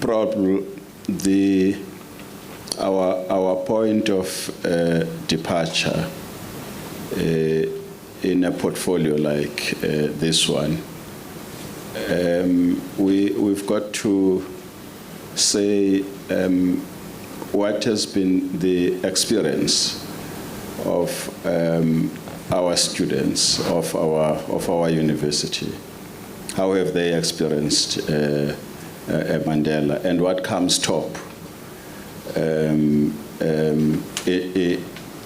Probably our point of departure in a portfolio like this one, we've got to say what has been the experience of our students, of our university. How have they experienced Mandela, and what comes top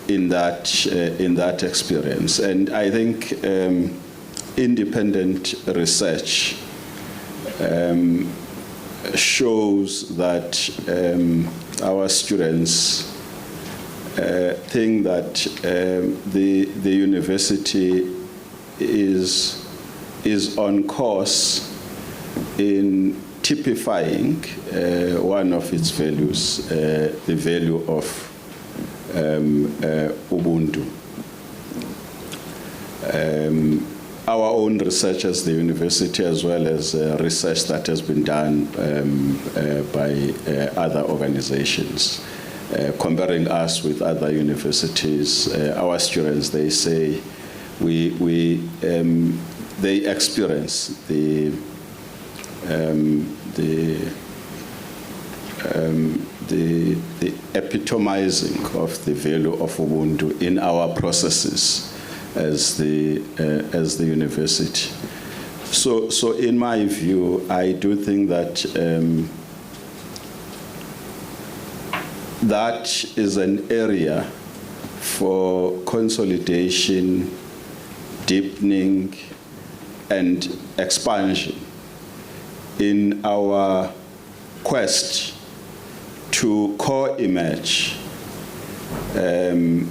in that experience? And I think independent research shows that our students think that the university is on course in typifying one of its values, the value of Ubuntu. Our own research as the university, as well as research that has been done by other organizations, comparing us with other universities, our students, they say they experience the epitomizing of the value of Ubuntu in our processes as the university. So in my view, I do think that that is an area for consolidation, deepening, and expansion in our quest to co-image a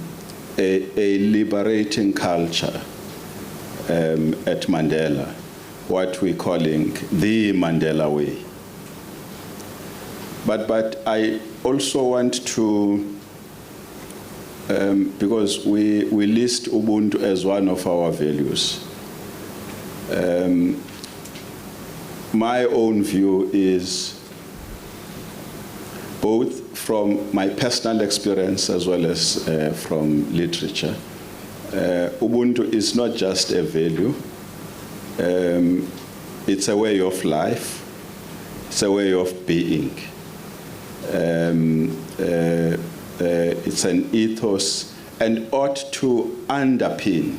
liberating culture at Mandela, what we're calling the Mandela way. But I also want to, because we list Ubuntu as one of our values, my own view is, both from my personal experience as well as from literature, Ubuntu is not just a value, it's a way of life, it's a way of being. It's an ethos and ought to underpin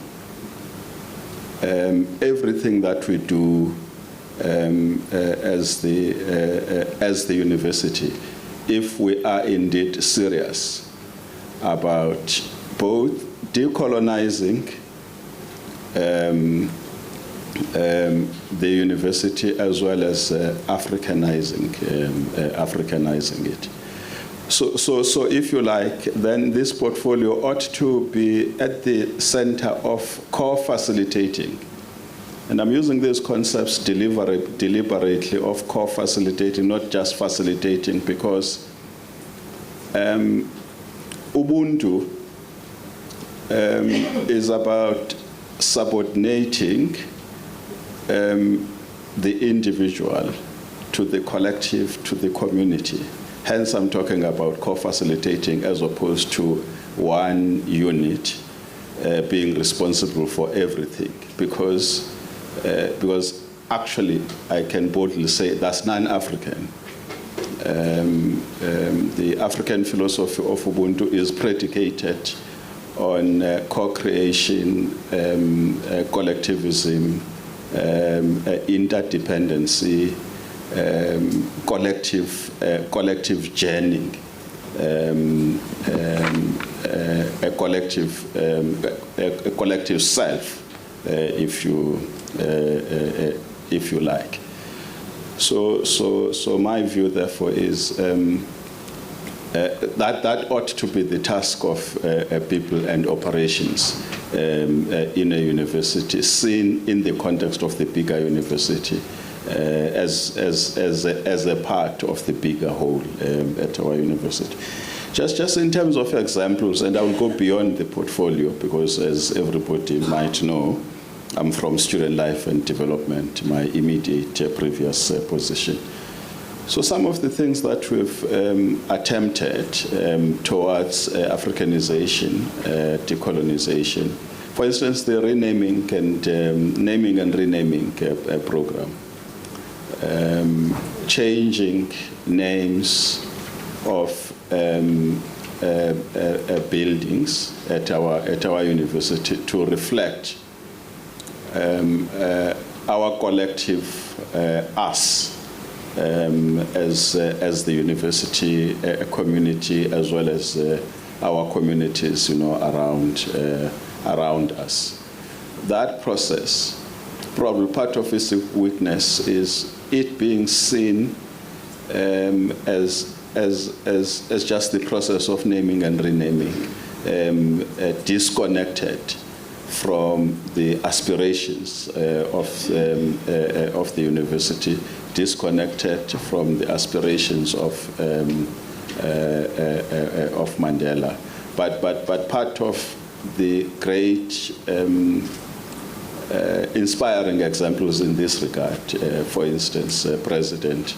everything that we do as the university, if we are indeed serious about both decolonizing the university as well as Africanizing it. So if you like, then this portfolio ought to be at the center of co-facilitating. And I'm using these concepts deliberately of co-facilitating, not just facilitating, because Ubuntu is about subordinating the individual to the collective, to the community. Hence, I'm talking about co-facilitating as opposed to one unit being responsible for everything, because actually, I can boldly say that's non-African. The African philosophy of Ubuntu is predicated on co-creation, collectivism, interdependency, collective journeying, a collective self, if you like. So my view, therefore, is that ought to be the task of people and operations in a university, seen in the context of the bigger university, as a part of the bigger whole at our university. Just in terms of examples, and I will go beyond the portfolio, because as everybody might know, I'm from Student Life and Development, my immediate previous position. So some of the things that we've attempted towards Africanization, decolonization, for instance, the renaming and naming and renaming program, changing names of buildings at our university to reflect our collective us as the university community, as well as our communities, around us. That process, probably part of its weakness is it being seen as just the process of naming and renaming, disconnected from the aspirations of the university, disconnected from the aspirations of Mandela, but part of the great inspiring examples in this regard, for instance, President,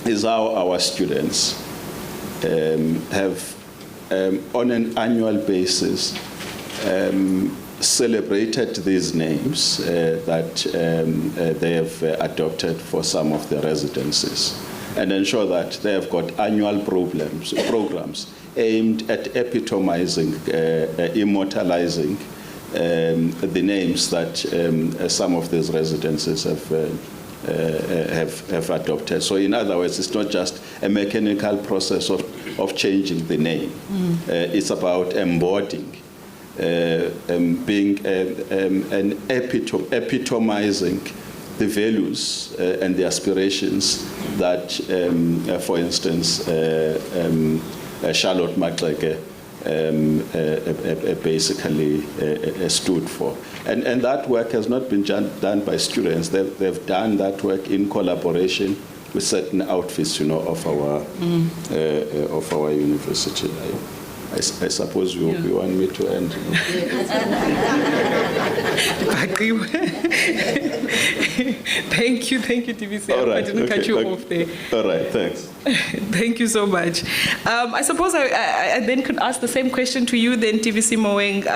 is how our students have, on an annual basis, celebrated these names that they have adopted for some of the residences, and ensure that they have got annual programs aimed at epitomizing, immortalizing the names that some of these residences have adopted. So in other words, it's not just a mechanical process of changing the name. It's about embodying, being and epitomizing the values and the aspirations that, for instance, Charlotte McGregor basically stood for. And that work has not been done by students. They've done that work in collaboration with certain outfits, of our university. I suppose you want me to end. Thank you, DVC. Right, I didn't cut you off there. All right, thanks. Thank you so much. I suppose I then could ask the same question to you then, TVC Moeng,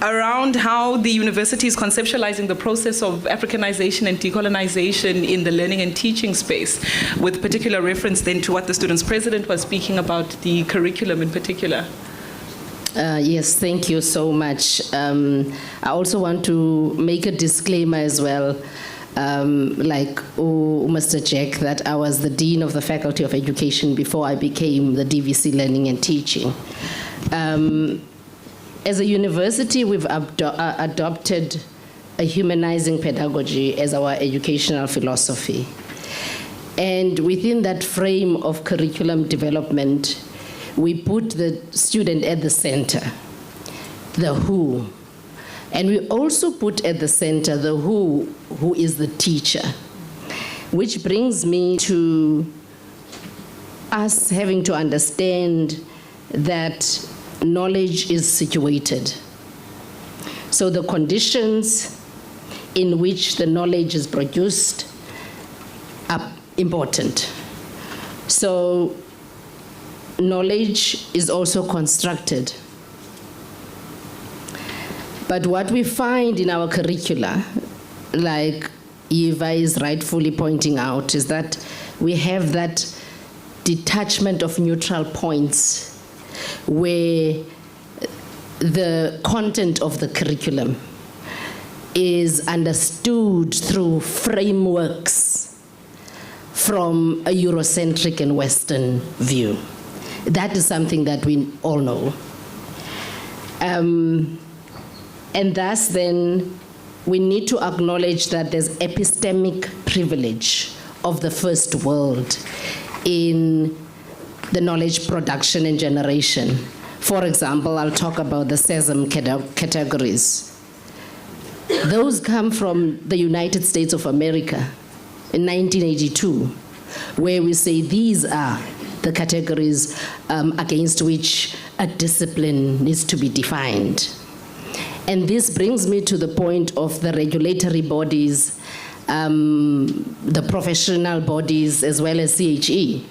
around how the university is conceptualizing the process of Africanization and decolonization in the learning and teaching space, with particular reference then to what the students' president was speaking about, the curriculum in particular. Yes, thank you so much. I also want to make a disclaimer as well, like Mr. Jack, that I was the Dean of the Faculty of Education before I became the DVC Learning and Teaching. As a university, we've adopted a humanizing pedagogy as our educational philosophy. And within that frame of curriculum development, we put the student at the center, the who. And we also put at the center the who is the teacher. Which brings me to us having to understand that knowledge is situated. So the conditions in which the knowledge is produced are important. So knowledge is also constructed. But what we find in our curricula, like Eva is rightfully pointing out, is that we have that detachment of neutral points where the content of the curriculum is understood through frameworks from a Eurocentric and Western view. That is something that we all know. And thus then, we need to acknowledge that there's epistemic privilege of the first world in the knowledge production and generation. For example, I'll talk about the SESM categories. Those come from the United States of America in 1982, where we say these are the categories against which a discipline needs to be defined. And this brings me to the point of the regulatory bodies, the professional bodies, as well as CHE.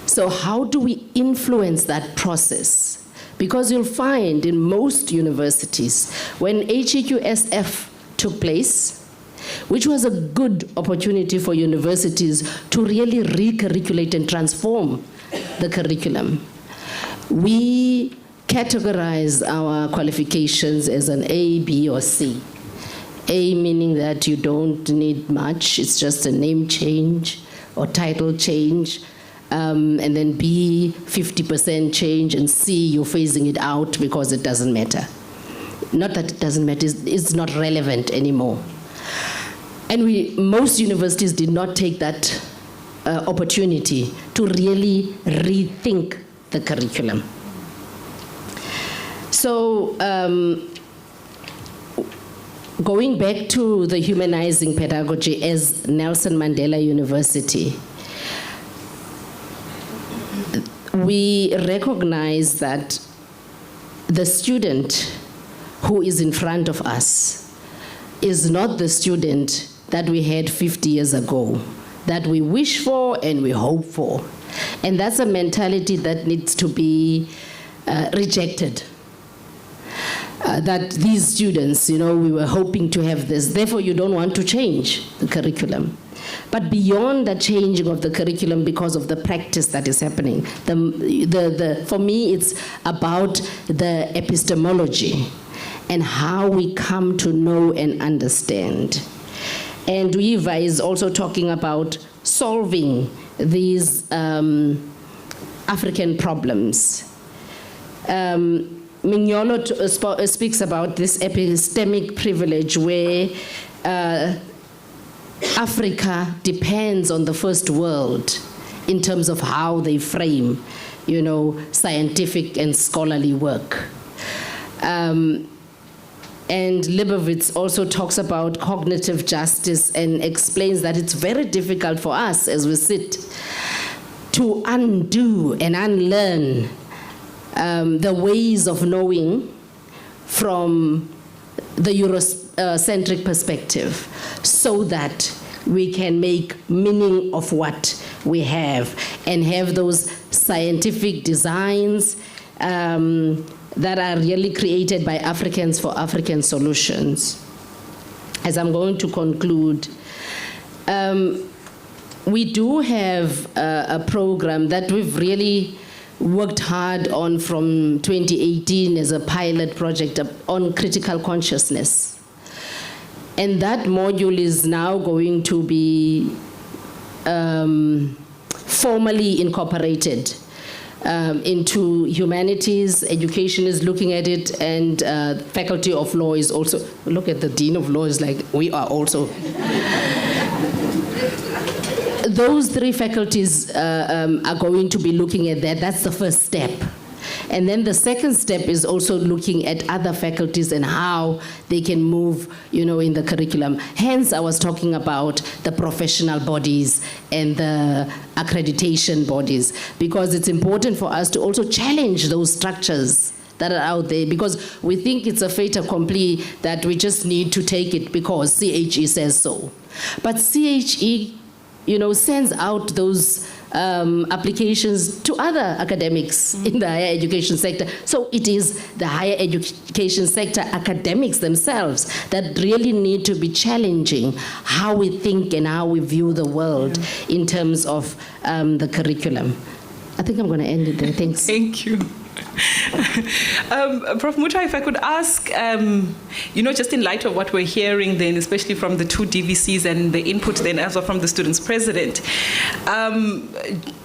So how do we influence that process? Because you'll find in most universities, when HEQSF took place, which was a good opportunity for universities to really recurriculate and transform the curriculum, we categorize our qualifications as an A, B, or C. A meaning that you don't need much, it's just a name change or title change, and then B, 50% change, and C, you're phasing it out because it doesn't matter. Not that it doesn't matter, it's not relevant anymore. And most universities did not take that opportunity to really rethink the curriculum. So, going back to the humanizing pedagogy as Nelson Mandela University, we recognize that the student who is in front of us is not the student that we had 50 years ago, that we wish for and we hope for. And that's a mentality that needs to be rejected. That these students, we were hoping to have this, therefore you don't want to change the curriculum. But beyond the changing of the curriculum because of the practice that is happening, for me it's about the epistemology and how we come to know and understand. And Weaver is also talking about solving these African problems. Mignolo speaks about this epistemic privilege where Africa depends on the first world in terms of how they frame, scientific and scholarly work. And Leibovitz also talks about cognitive justice and explains that it's very difficult for us as we sit to undo and unlearn the ways of knowing from the Eurocentric perspective so that we can make meaning of what we have and have those scientific designs that are really created by Africans for African solutions. As I'm going to conclude, we do have a program that we've really worked hard on from 2018 as a pilot project on critical consciousness. And that module is now going to be formally incorporated into humanities. Education is looking at it, and Faculty of Law is also, look at the Dean of Law is like, we are also. Those three faculties are going to be looking at that. That's the first step. And then the second step is also looking at other faculties and how they can move, in the curriculum. Hence, I was talking about the professional bodies and the accreditation bodies, because it's important for us to also challenge those structures that are out there, because we think it's a fait accompli that we just need to take it because CHE says so. But CHE, sends out those applications to other academics in the higher education sector. So it is the higher education sector academics themselves that really need to be challenging how we think and how we view the world in terms of the curriculum. I think I'm going to end it there. Thanks. Thank you. Prof. Muta, if I could ask, just in light of what we're hearing then, especially from the two DVCs and the input then as well from the students' president,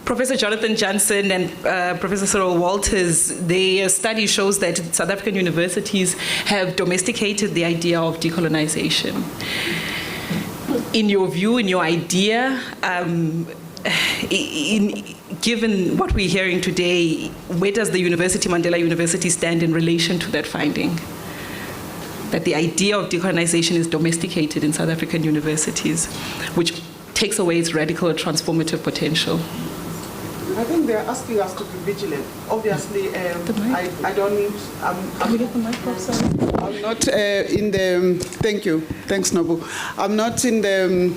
Professor Jonathan Johnson and Professor Cyril Walters, their study shows that South African universities have domesticated the idea of decolonization. In your view, in your idea, given what we're hearing today, where does the Mandela University stand in relation to that finding? That the idea of decolonization is domesticated in South African universities, which takes away its radical transformative potential. I think they're asking us to be vigilant. Obviously, I'm not in the. Thank you. Thanks, Nobu. I'm not in the.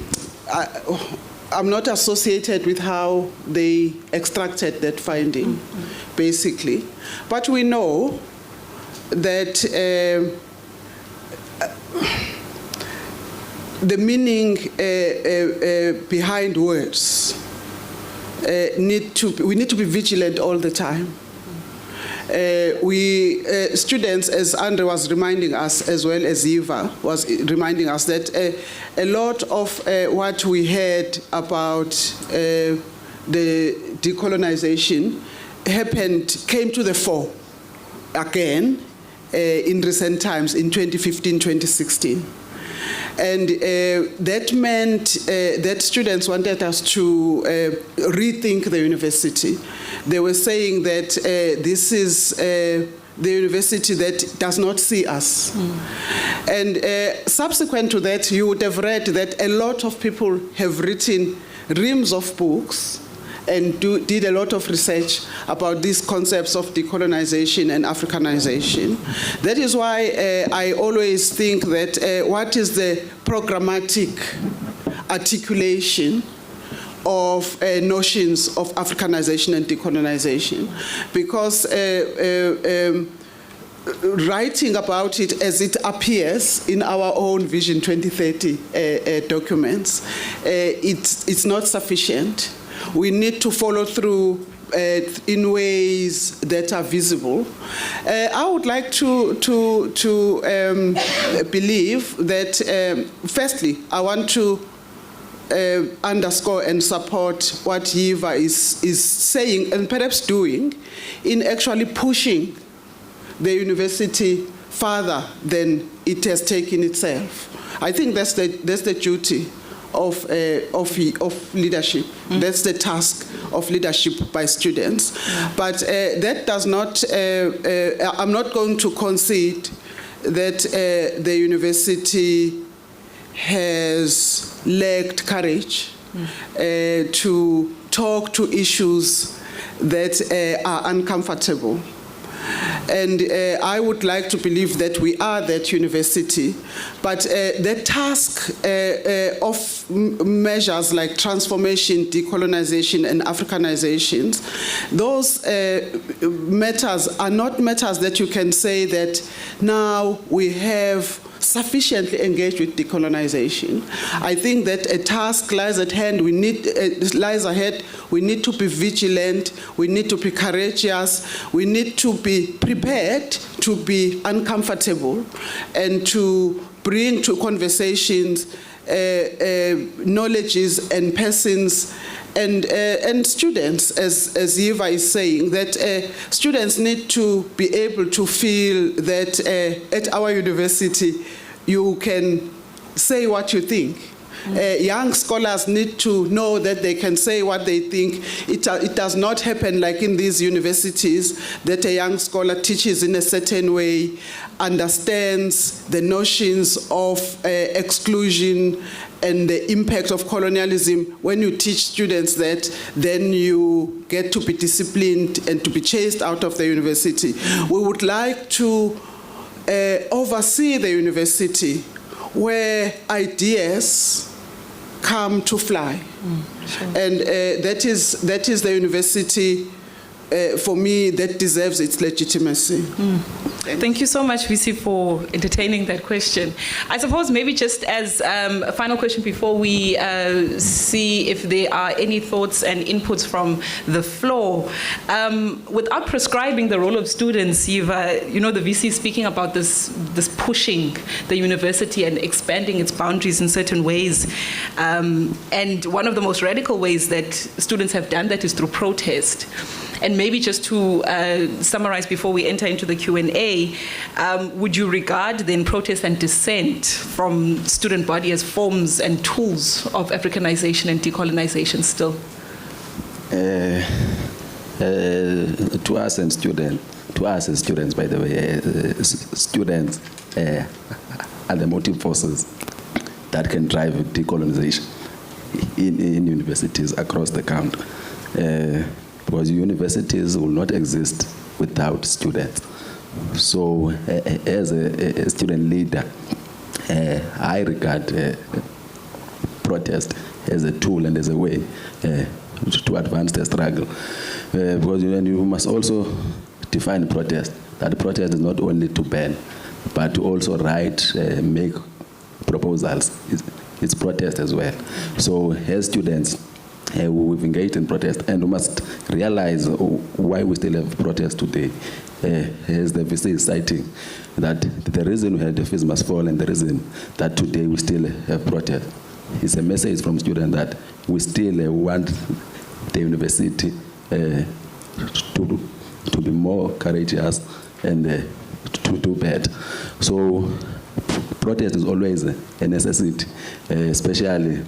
I'm not associated with how they extracted that finding, basically. But we know that the meaning behind words we need to be vigilant all the time. Students, as Andre was reminding us, as well as Eva was reminding us, that a lot of what we heard about the decolonization came to the fore again in recent times, in 2015, 2016. And that meant that students wanted us to rethink the university. They were saying that this is the university that does not see us. And subsequent to that, you would have read that a lot of people have written reams of books and did a lot of research about these concepts of decolonization and Africanization. That is why I always think that what is the programmatic articulation of notions of Africanization and decolonization? Because writing about it as it appears in our own Vision 2030 documents, it's not sufficient. We need to follow through in ways that are visible. I would like to believe that, firstly, I want to underscore and support what Yiva is saying and perhaps doing in actually pushing the university further than it has taken itself. I think that's the duty of leadership. That's the task of leadership by students. But that does not, I'm not going to concede that the university has lacked courage to talk to issues that are uncomfortable. And I would like to believe that we are that university, but the task of measures like transformation, decolonization, and Africanizations, those matters are not matters that you can say that now we have sufficiently engaged with decolonization. I think that a task lies at hand. Lies ahead. We need to be vigilant. We need to be courageous. We need to be prepared to be uncomfortable and to bring to conversations knowledges and persons and students, as Yiva is saying, that students need to be able to feel that at our university you can say what you think. Young scholars need to know that they can say what they think. It does not happen like in these universities that a young scholar teaches in a certain way, understands the notions of exclusion and the impact of colonialism. When you teach students that, then you get to be disciplined and to be chased out of the university. We would like to oversee the university where ideas come to fly. Sure. And that is the university, for me, that deserves its legitimacy. Thank you so much, VC, for entertaining that question. I suppose maybe just as a final question before we see if there are any thoughts and inputs from the floor. Without prescribing the role of students, the VC is speaking about this pushing the university and expanding its boundaries in certain ways. And one of the most radical ways that students have done that is through protest. And maybe just to summarize before we enter into the Q&A, would you regard then protest and dissent from student body as forms and tools of Africanization and decolonization still? To us as students, by the way, students are the motive forces that can drive decolonization in universities across the country. because universities will not exist without students. So as a student leader, I regard protest as a tool and as a way to advance the struggle. Because you must also define protest. That protest is not only to ban, but to also write, make proposals. It's protest as well. So as students, we've engaged in protest, and we must realize why we still have protest today. As the VC is citing, that the reason we had the fees must fall and the reason that today we still have protest is a message from students that we still want the university to be more courageous and to do better. So protest is always a necessity, especially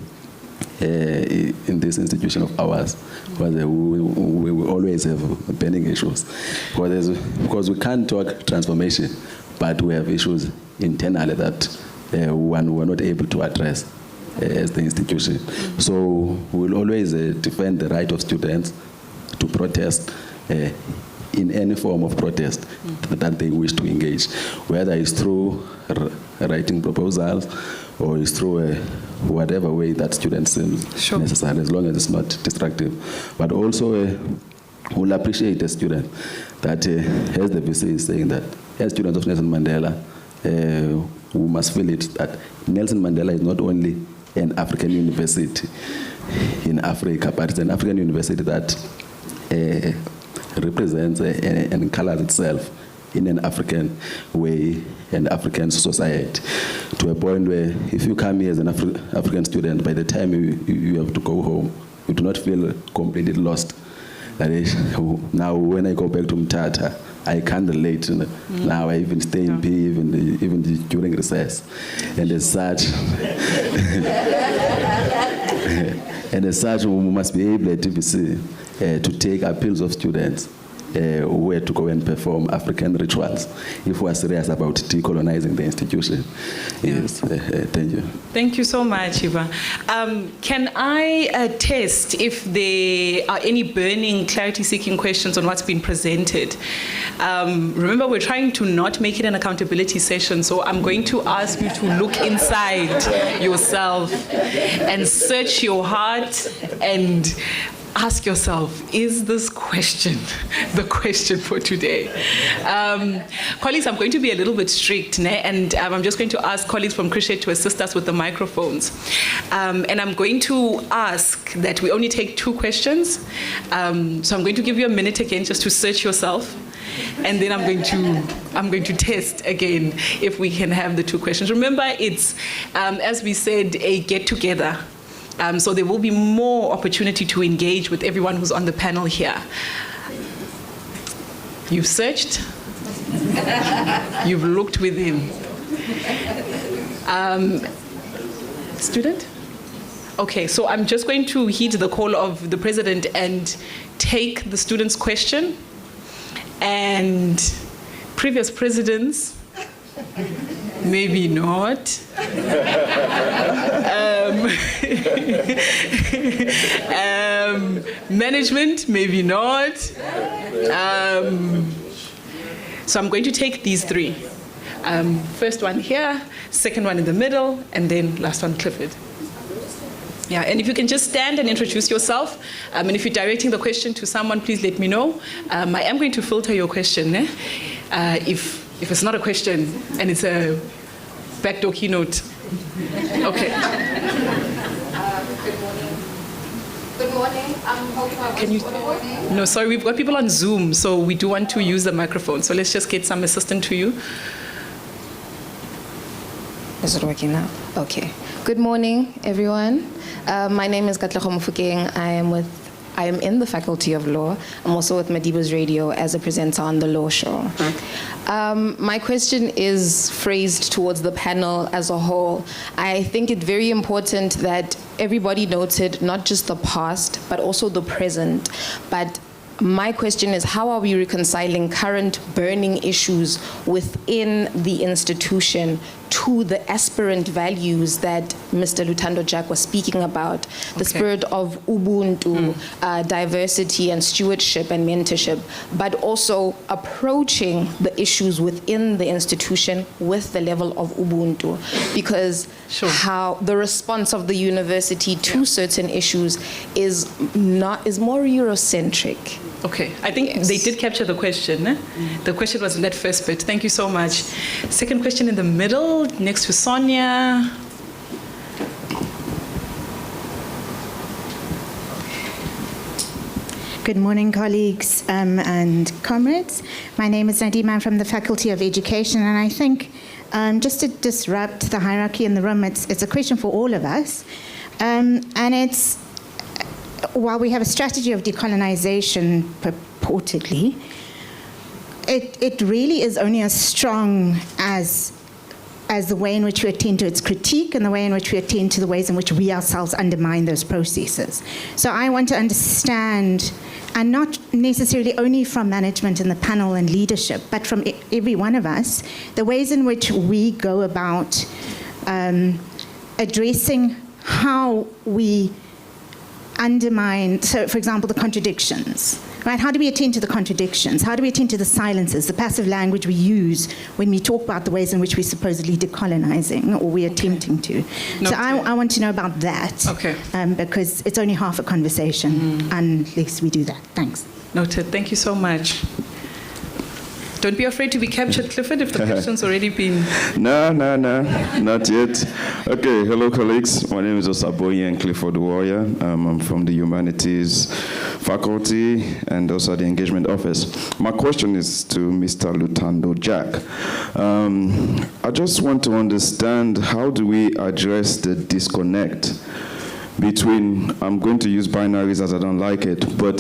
in this institution of ours, because we always have burning issues. Because we can't talk transformation, but we have issues internally that we're not able to address as the institution. So we'll always defend the right of students to protest in any form of protest that they wish to engage, whether it's through writing proposals or it's through whatever way that students seem necessary, as long as it's not destructive. But also, we'll appreciate a student that, as the VC is saying, that as students of Nelson Mandela, we must feel it that Nelson Mandela is not only an African university in Africa, but it's an African university that represents and colors itself in an African way and African society, to a point where if you come here as an African student, by the time you have to go home, you do not feel completely lost. That is, now when I go back to Mthatha, I can't relate. Now I even stay in P, even during recess. And as such, we must be able at TVC to take appeals of students where to go and perform African rituals if we are serious about decolonizing the institution. Yes, thank you. Thank you so much, Eva. Can I test if there are any burning clarity-seeking questions on what's been presented? Remember, we're trying to not make it an accountability session, so I'm going to ask you to look inside yourself and search your heart and ask yourself, is this question the question for today? Colleagues, I'm going to be a little bit strict, and I'm just going to ask colleagues from Crochet to assist us with the microphones. And I'm going to ask that we only take 2 questions. So I'm going to give you a minute again just to search yourself. And then I'm going to test again if we can have the 2 questions. Remember, it's, as we said, a get-together. So there will be more opportunity to engage with everyone who's on the panel here. You've searched. You've looked within. Student? Okay, so I'm just going to heed the call of the president and take the student's question. And previous presidents, maybe not. Management, maybe not. So I'm going to take these 3. First one here, second one in the middle, and then last one, Clifford. Yeah, and if you can just stand and introduce yourself, and if you're directing the question to someone, please let me know. I am going to filter your question. If it's not a question and it's a backdoor keynote. Okay. Good morning. Can you? No, sorry, we've got people on Zoom, so we do want to use the microphone. So let's just get some assistance to you. Is it working now? Okay. Good morning, everyone. My name is Katlego Mofokeng. I am in the Faculty of Law. I'm also with Madiba's Radio as a presenter on the Law Show. My question is phrased towards the panel as a whole. I think it's very important that everybody noted not just the past, but also the present. But My question is, how are we reconciling current burning issues within the institution to the aspirant values that Mr. Lutando Jack was speaking about, the spirit of Ubuntu, diversity and stewardship and mentorship, but also approaching the issues within the institution with the level of Ubuntu? Because how the response of the university to certain issues is more Eurocentric. Okay, I think they did capture the question. The question was in that first bit. Thank you so much. Second question in the middle, next to Sonia. Good morning, colleagues and comrades. My name is Nadima. I'm from the Faculty of Education, and I think just to disrupt the hierarchy in the room, it's a question for all of us. And it's, while we have a strategy of decolonization purportedly, it really is only as strong as the way in which we attend to its critique and the way in which we attend to the ways in which we ourselves undermine those processes. So I want to understand, and not necessarily only from management and the panel and leadership, but from every one of us, the ways in which we go about addressing how we undermine, so for example, the contradictions, right? How do we attend to the contradictions? How do we attend to the silences, the passive language we use when we talk about the ways in which we're supposedly decolonizing or we're attempting to? Noted. So I want to know about that, because it's only half a conversation unless we do that. Thanks. Noted. Thank you so much. Don't be afraid to be captured, Clifford, if the question's already been... No, not yet. Okay, hello, colleagues. My name is Osaboye and Clifford Warrior. I'm from the Humanities Faculty and also the Engagement Office. My question is to Mr. Lutando Jack. I just want to understand, how do we address the disconnect between, I'm going to use binaries as I don't like it, but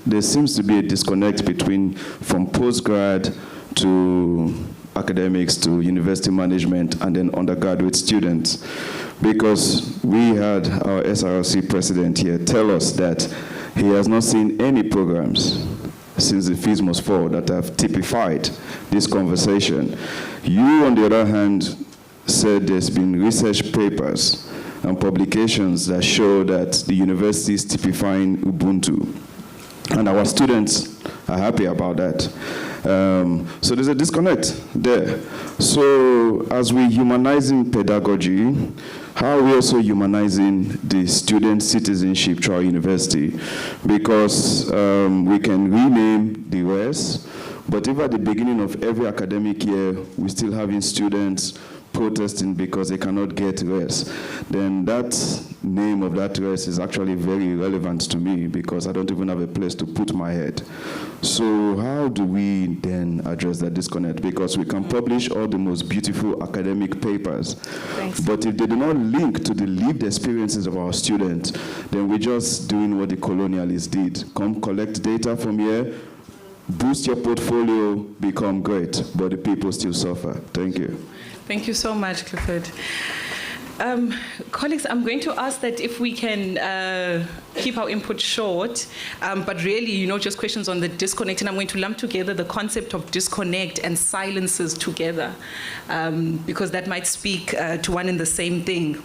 there seems to be a disconnect between from postgrad to academics to university management and then undergraduate students. Because we had our SRC president here tell us that he has not seen any programs since the fees must fall that have typified this conversation. You, on the other hand, said there's been research papers and publications that show that the university is typifying Ubuntu. And our students are happy about that. So there's a disconnect there. So as we're humanizing pedagogy, how are we also humanizing the student citizenship through our university? Because we can rename the rest, but if at the beginning of every academic year, we're still having students protesting because they cannot get rest, then that name of that rest is actually very relevant to me because I don't even have a place to put my head. So how do we then address that disconnect? Because we can publish all the most beautiful academic papers, but if they do not link to the lived experiences of our students, then we're just doing what the colonialists did. Come collect data from here, boost your portfolio, become great, but the people still suffer. Thank you. Thank you so much, Clifford. Colleagues, I'm going to ask that if we can keep our input short, but really, just questions on the disconnect, and I'm going to lump together the concept of disconnect and silences together, because that might speak to one and the same thing.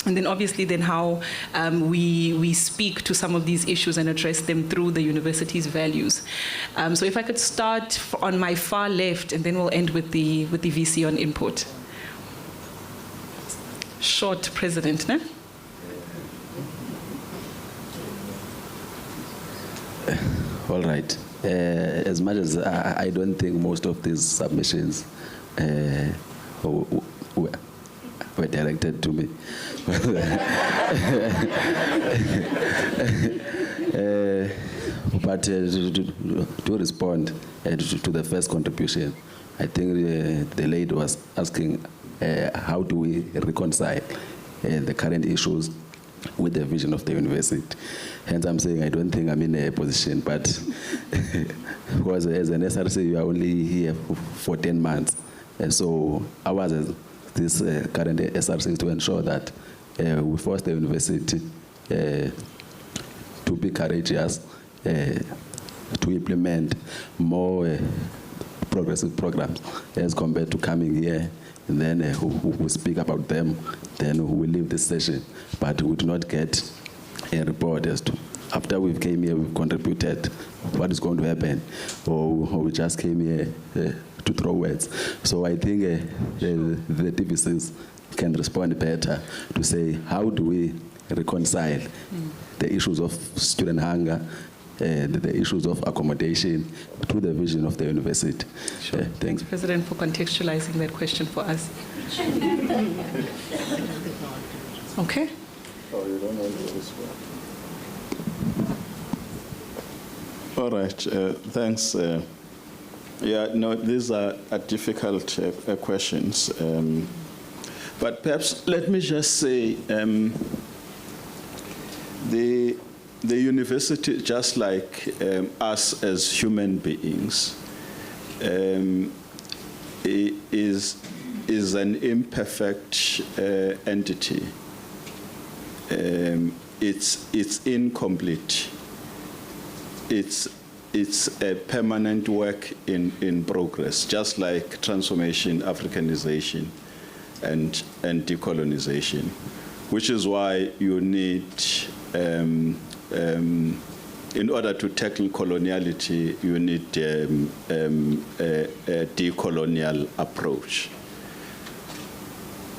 And then obviously how we speak to some of these issues and address them through the university's values. So if I could start on my far left, and then we'll end with the VC on input. Short president, ne? All right. As much as I don't think most of these submissions were directed to me. But to respond to the first contribution, I think the lady was asking how do we reconcile the current issues with the vision of the university. Hence I'm saying I don't think I'm in a position, but because as an SRC you are only here for 10 months. And so ours as this current SRC is to ensure that we force the university to be courageous to implement more progressive programs as compared to coming here and then who speak about them, then who will leave this session, but we do not get a report as to after we came here, we've contributed, what is going to happen, or we just came here to throw words. So I think the DVCs can respond better to say, how do we reconcile the issues of student hunger, the issues of accommodation to the vision of the university. Sure. Thanks, President, for contextualizing that question for us. Okay. Oh, you don't want to respond. All right, thanks. Yeah, no, these are difficult questions. But perhaps let me just say the university, just like us as human beings, is an imperfect entity. It's incomplete. It's a permanent work in progress, just like transformation, Africanization, and decolonization, which is why you need, in order to tackle coloniality, you need a decolonial approach.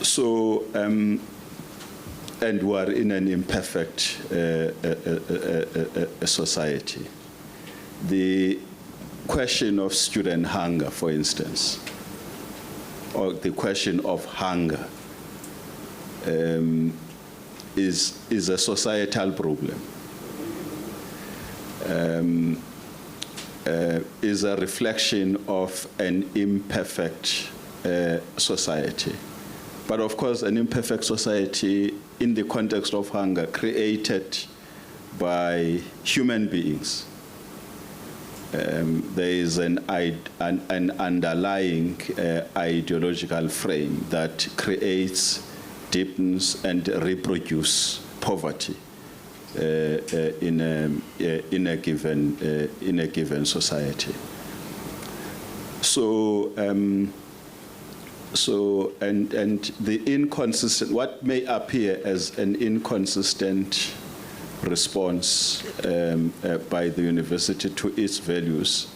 So, and we are in an imperfect society. The question of student hunger, for instance, or the question of hunger, is a societal problem. Is a reflection of an imperfect society. But of course, an imperfect society in the context of hunger created by human beings. There is an underlying ideological frame that creates, deepens, and reproduces poverty in a given society. So. And the inconsistent, what may appear as an inconsistent response by the university to its values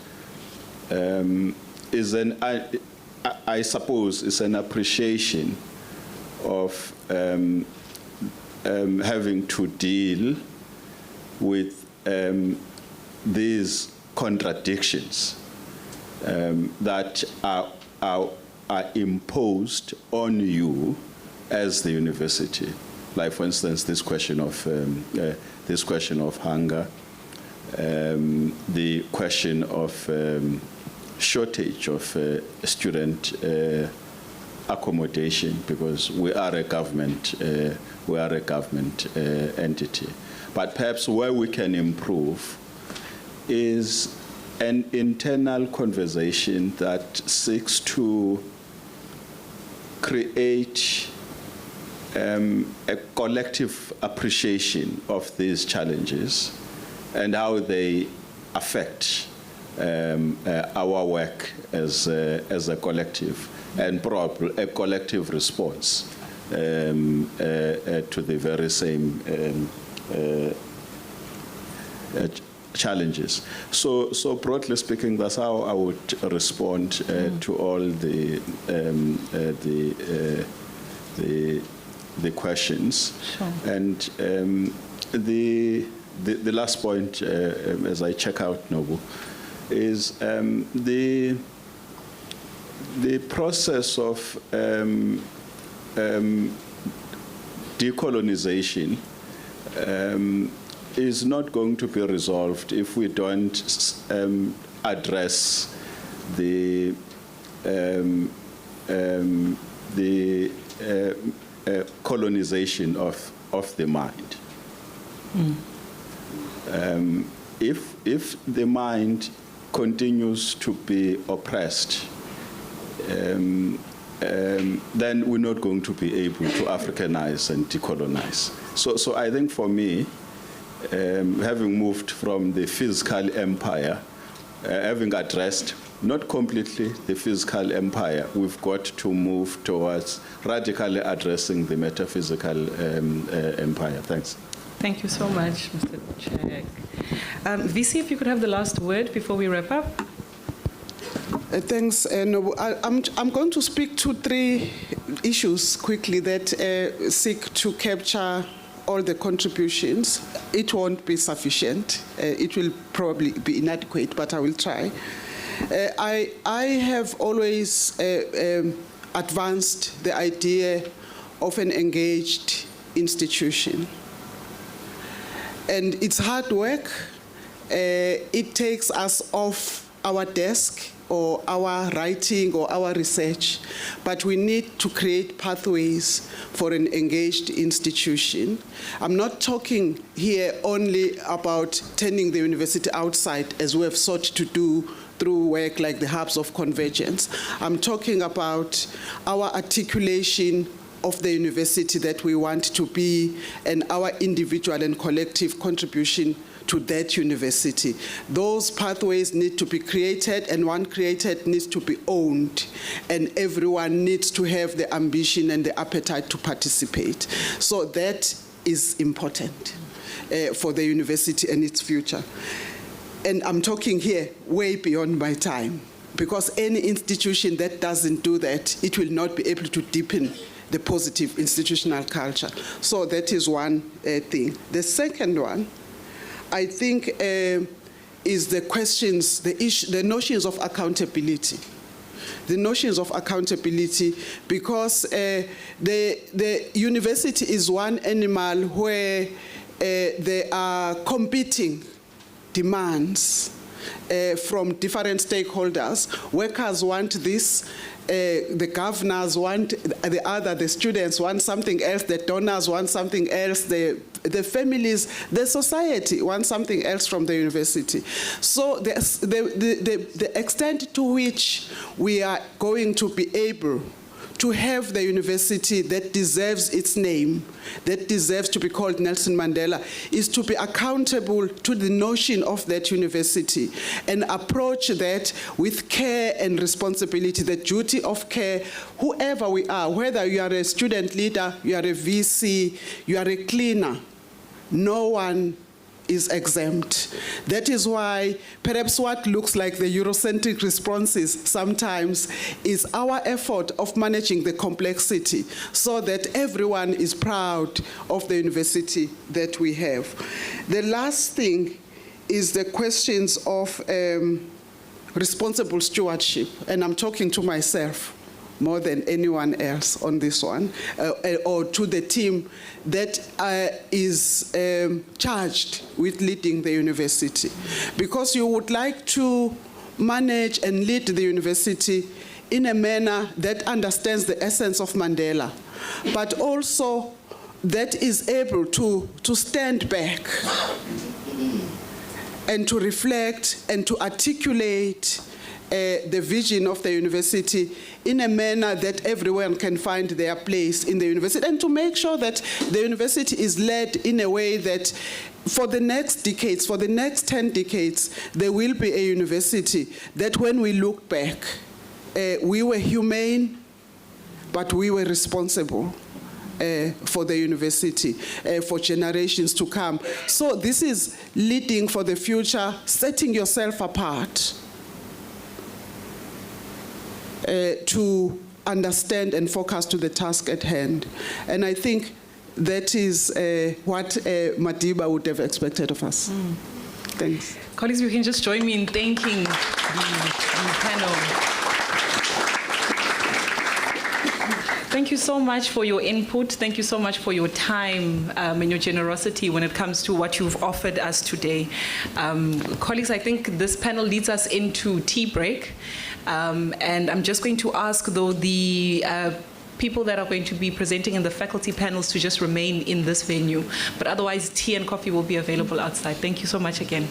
is I suppose, is an appreciation of having to deal with these contradictions that are imposed on you as the university, like for instance this question of hunger, the question of shortage of student accommodation, because we are a government entity. But perhaps where we can improve is an internal conversation that seeks to create a collective appreciation of these challenges and how they affect our work as a collective, and probably a collective response to the very same challenges. So broadly speaking, that's how I would respond to all the questions. Sure. And the last point, as I check out, Nobu, is the process of decolonization is not going to be resolved if we don't address the colonization of the mind. If the mind continues to be oppressed, then we're not going to be able to Africanize and decolonize. So I think for me, having moved from the physical empire, having addressed not completely the physical empire, we've got to move towards radically addressing the metaphysical empire. Thanks. Thank you so much, Mr. Chair. VC, if you could have the last word before we wrap up. Thanks. No, I'm going to speak to 3 issues quickly that seek to capture all the contributions. It won't be sufficient. It will probably be inadequate, but I will try. I have always advanced the idea of an engaged institution. And it's hard work. It takes us off our desk or our writing or our research, but we need to create pathways for an engaged institution. I'm not talking here only about turning the university outside, as we have sought to do through work like the hubs of convergence. I'm talking about our articulation of the university that we want to be and our individual and collective contribution to that university. Those pathways need to be created, and one created needs to be owned, and everyone needs to have the ambition and the appetite to participate. So that is important for the university and its future. And I'm talking here way beyond my time, because any institution that doesn't do that, it will not be able to deepen the positive institutional culture. So that is one thing. The second one, I think, is the questions, the notions of accountability. The notions of accountability, because the university is one animal where there are competing demands from different stakeholders. Workers want this, the governors want the other, the students want something else, the donors want something else, the families, the society want something else from the university. So the extent to which we are going to be able to have the university that deserves its name, that deserves to be called Nelson Mandela, is to be accountable to the notion of that university and approach that with care and responsibility, the duty of care, whoever we are, whether you are a student leader, you are a VC, you are a cleaner, no one is exempt. That is why perhaps what looks like the Eurocentric responses sometimes is our effort of managing the complexity so that everyone is proud of the university that we have. The last thing is the questions of responsible stewardship, and I'm talking to myself more than anyone else on this one, or to the team that is charged with leading the university. Because you would like to manage and lead the university in a manner that understands the essence of Mandela, but also that is able to stand back and to reflect and to articulate the vision of the university in a manner that everyone can find their place in the university, and to make sure that the university is led in a way that for the next decades, for the next 10 decades, there will be a university that when we look back, we were humane, but we were responsible for the university, for generations to come. So this is leading for the future, setting yourself apart, to understand and focus to the task at hand. And I think that is what Madiba would have expected of us. Thanks. Colleagues, you can just join me in thanking the panel. Thank you so much for your input. Thank you so much for your time and your generosity when it comes to what you've offered us today. Colleagues, I think this panel leads us into tea break. And I'm just going to ask, though, the people that are going to be presenting in the faculty panels to just remain in this venue. But otherwise, tea and coffee will be available outside. Thank you so much again.